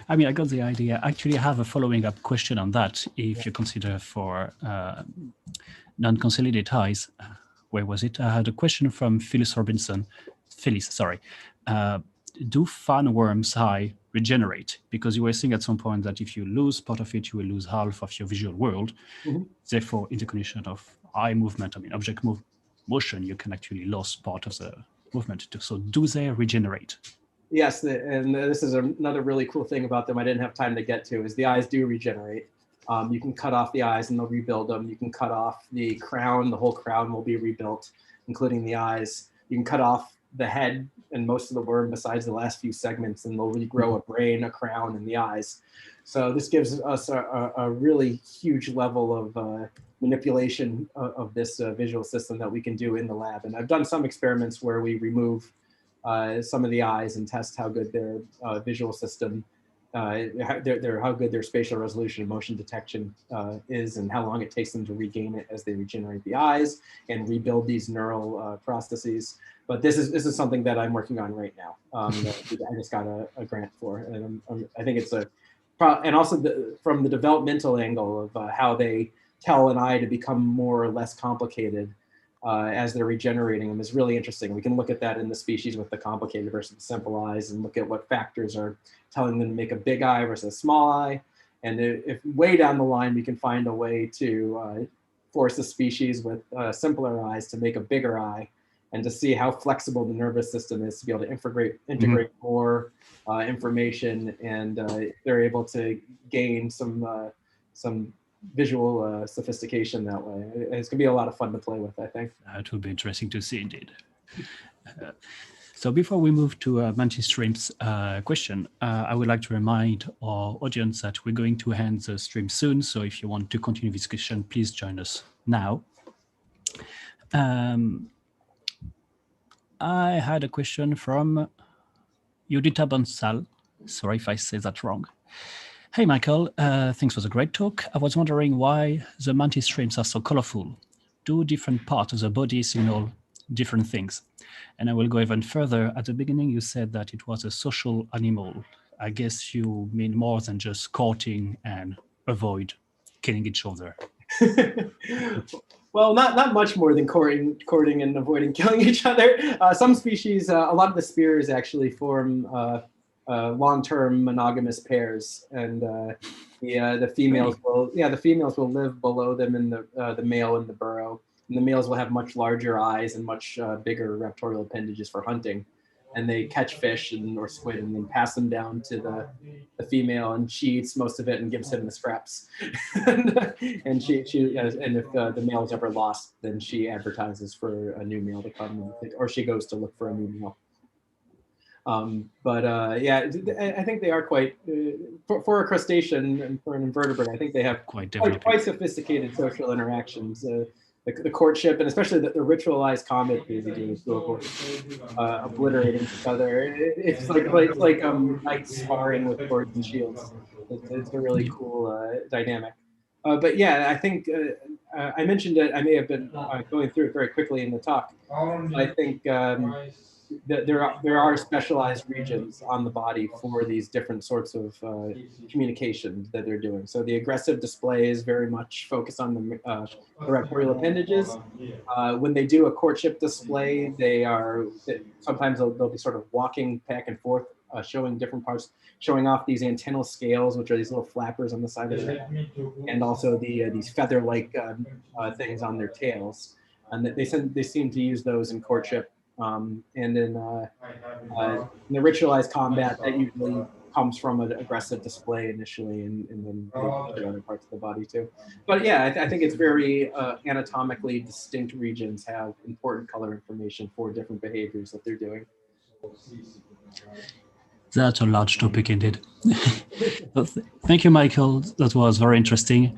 I mean, I got the idea. Actually, I have a following up question on that. If you consider for non-consolidated eyes, where was it? I had a question from Phyllis Robinson. Sorry. Do fan worms' eye regenerate? Because you were saying at some point that if you lose part of it, you will lose half of your visual world. Therefore, in the condition of eye movement, I mean, object motion, you can actually lose part of the movement too. So do they regenerate? Yes, and this is another really cool thing about them I didn't have time to get to, is the eyes do regenerate. You can cut off the eyes and they'll rebuild them. You can cut off the crown, the whole crown will be rebuilt, including the eyes. You can cut off the head and most of the worm besides the last few segments, and they'll regrow a brain, a crown, and the eyes. So this gives us a really huge level of manipulation of this visual system that we can do in the lab. And I've done some experiments where we remove some of the eyes and test how good their visual system, how good their spatial resolution and motion detection is, and how long it takes them to regain it as they regenerate the eyes and rebuild these neural processes. But this is something that I'm working on right now. I just got a grant for, and I think it's and also from the developmental angle of how they tell an eye to become more or less complicated. as they're regenerating them is really interesting. We can look at that in the species with the complicated versus the simple eyes and look at what factors are telling them to make a big eye versus a small eye. And if way down the line, we can find a way to force a species with simpler eyes to make a bigger eye, and to see how flexible the nervous system is to be able to integrate more information, and they're able to gain some visual sophistication that way. It's gonna be a lot of fun to play with, I think. It will be interesting to see indeed. So before we move to Mantis Stream's question, I would like to remind our audience that we're going to end the stream soon. So if you want to continue this discussion, please join us now. I had a question from Judita Bonsal. Sorry if I say that wrong. Hey, Michael, thanks for the great talk. I was wondering why the Mantis streams are so colorful. Do different parts of the body signal different things? And I will go even further. At the beginning, you said that it was a social animal. I guess you mean more than just courting and avoid killing each other. Well, not much more than courting and avoiding killing each other. Some species, a lot of the spears actually form long-term monogamous pairs, and the females will live below them in the male in the burrow, and the males will have much larger eyes and much bigger raptorial appendages for hunting, and they catch fish or squid and then pass them down to the female, and she eats most of it and gives him the scraps. and if the male is ever lost, then she advertises for a new male to come, or she goes to look for a new male. I think they are quite, for a crustacean and for an invertebrate, I think they have quite sophisticated social interactions. The courtship, and especially the ritualized combat they do to obliterating each other. It's like knights sparring with swords and shields. It's a really cool dynamic. But yeah, I think I mentioned it. I may have been going through it very quickly in the talk. I think there are specialized regions on the body for these different sorts of communication that they're doing. So the aggressive display is very much focused on the raptorial appendages. When they do a courtship display, sometimes they'll be sort of walking back and forth, showing different parts, showing off these antennal scales, which are these little flappers on the side of their head, and also these feather-like things on their tails. And they seem to use those in courtship. And in the ritualized combat, that usually comes from an aggressive display initially, and then other parts of the body too. But yeah, I think it's very anatomically distinct regions have important color information for different behaviors that they're doing. That's a large topic indeed. Thank you, Michael. That was very interesting.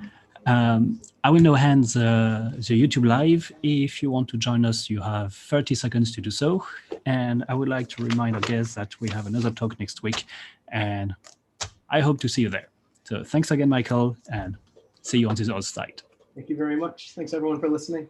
I will now end the YouTube live. If you want to join us, you have 30 seconds to do so. And I would like to remind our guests that we have another talk next week, and I hope to see you there. So thanks again, Michael, and see you on the other side. Thank you very much. Thanks everyone for listening.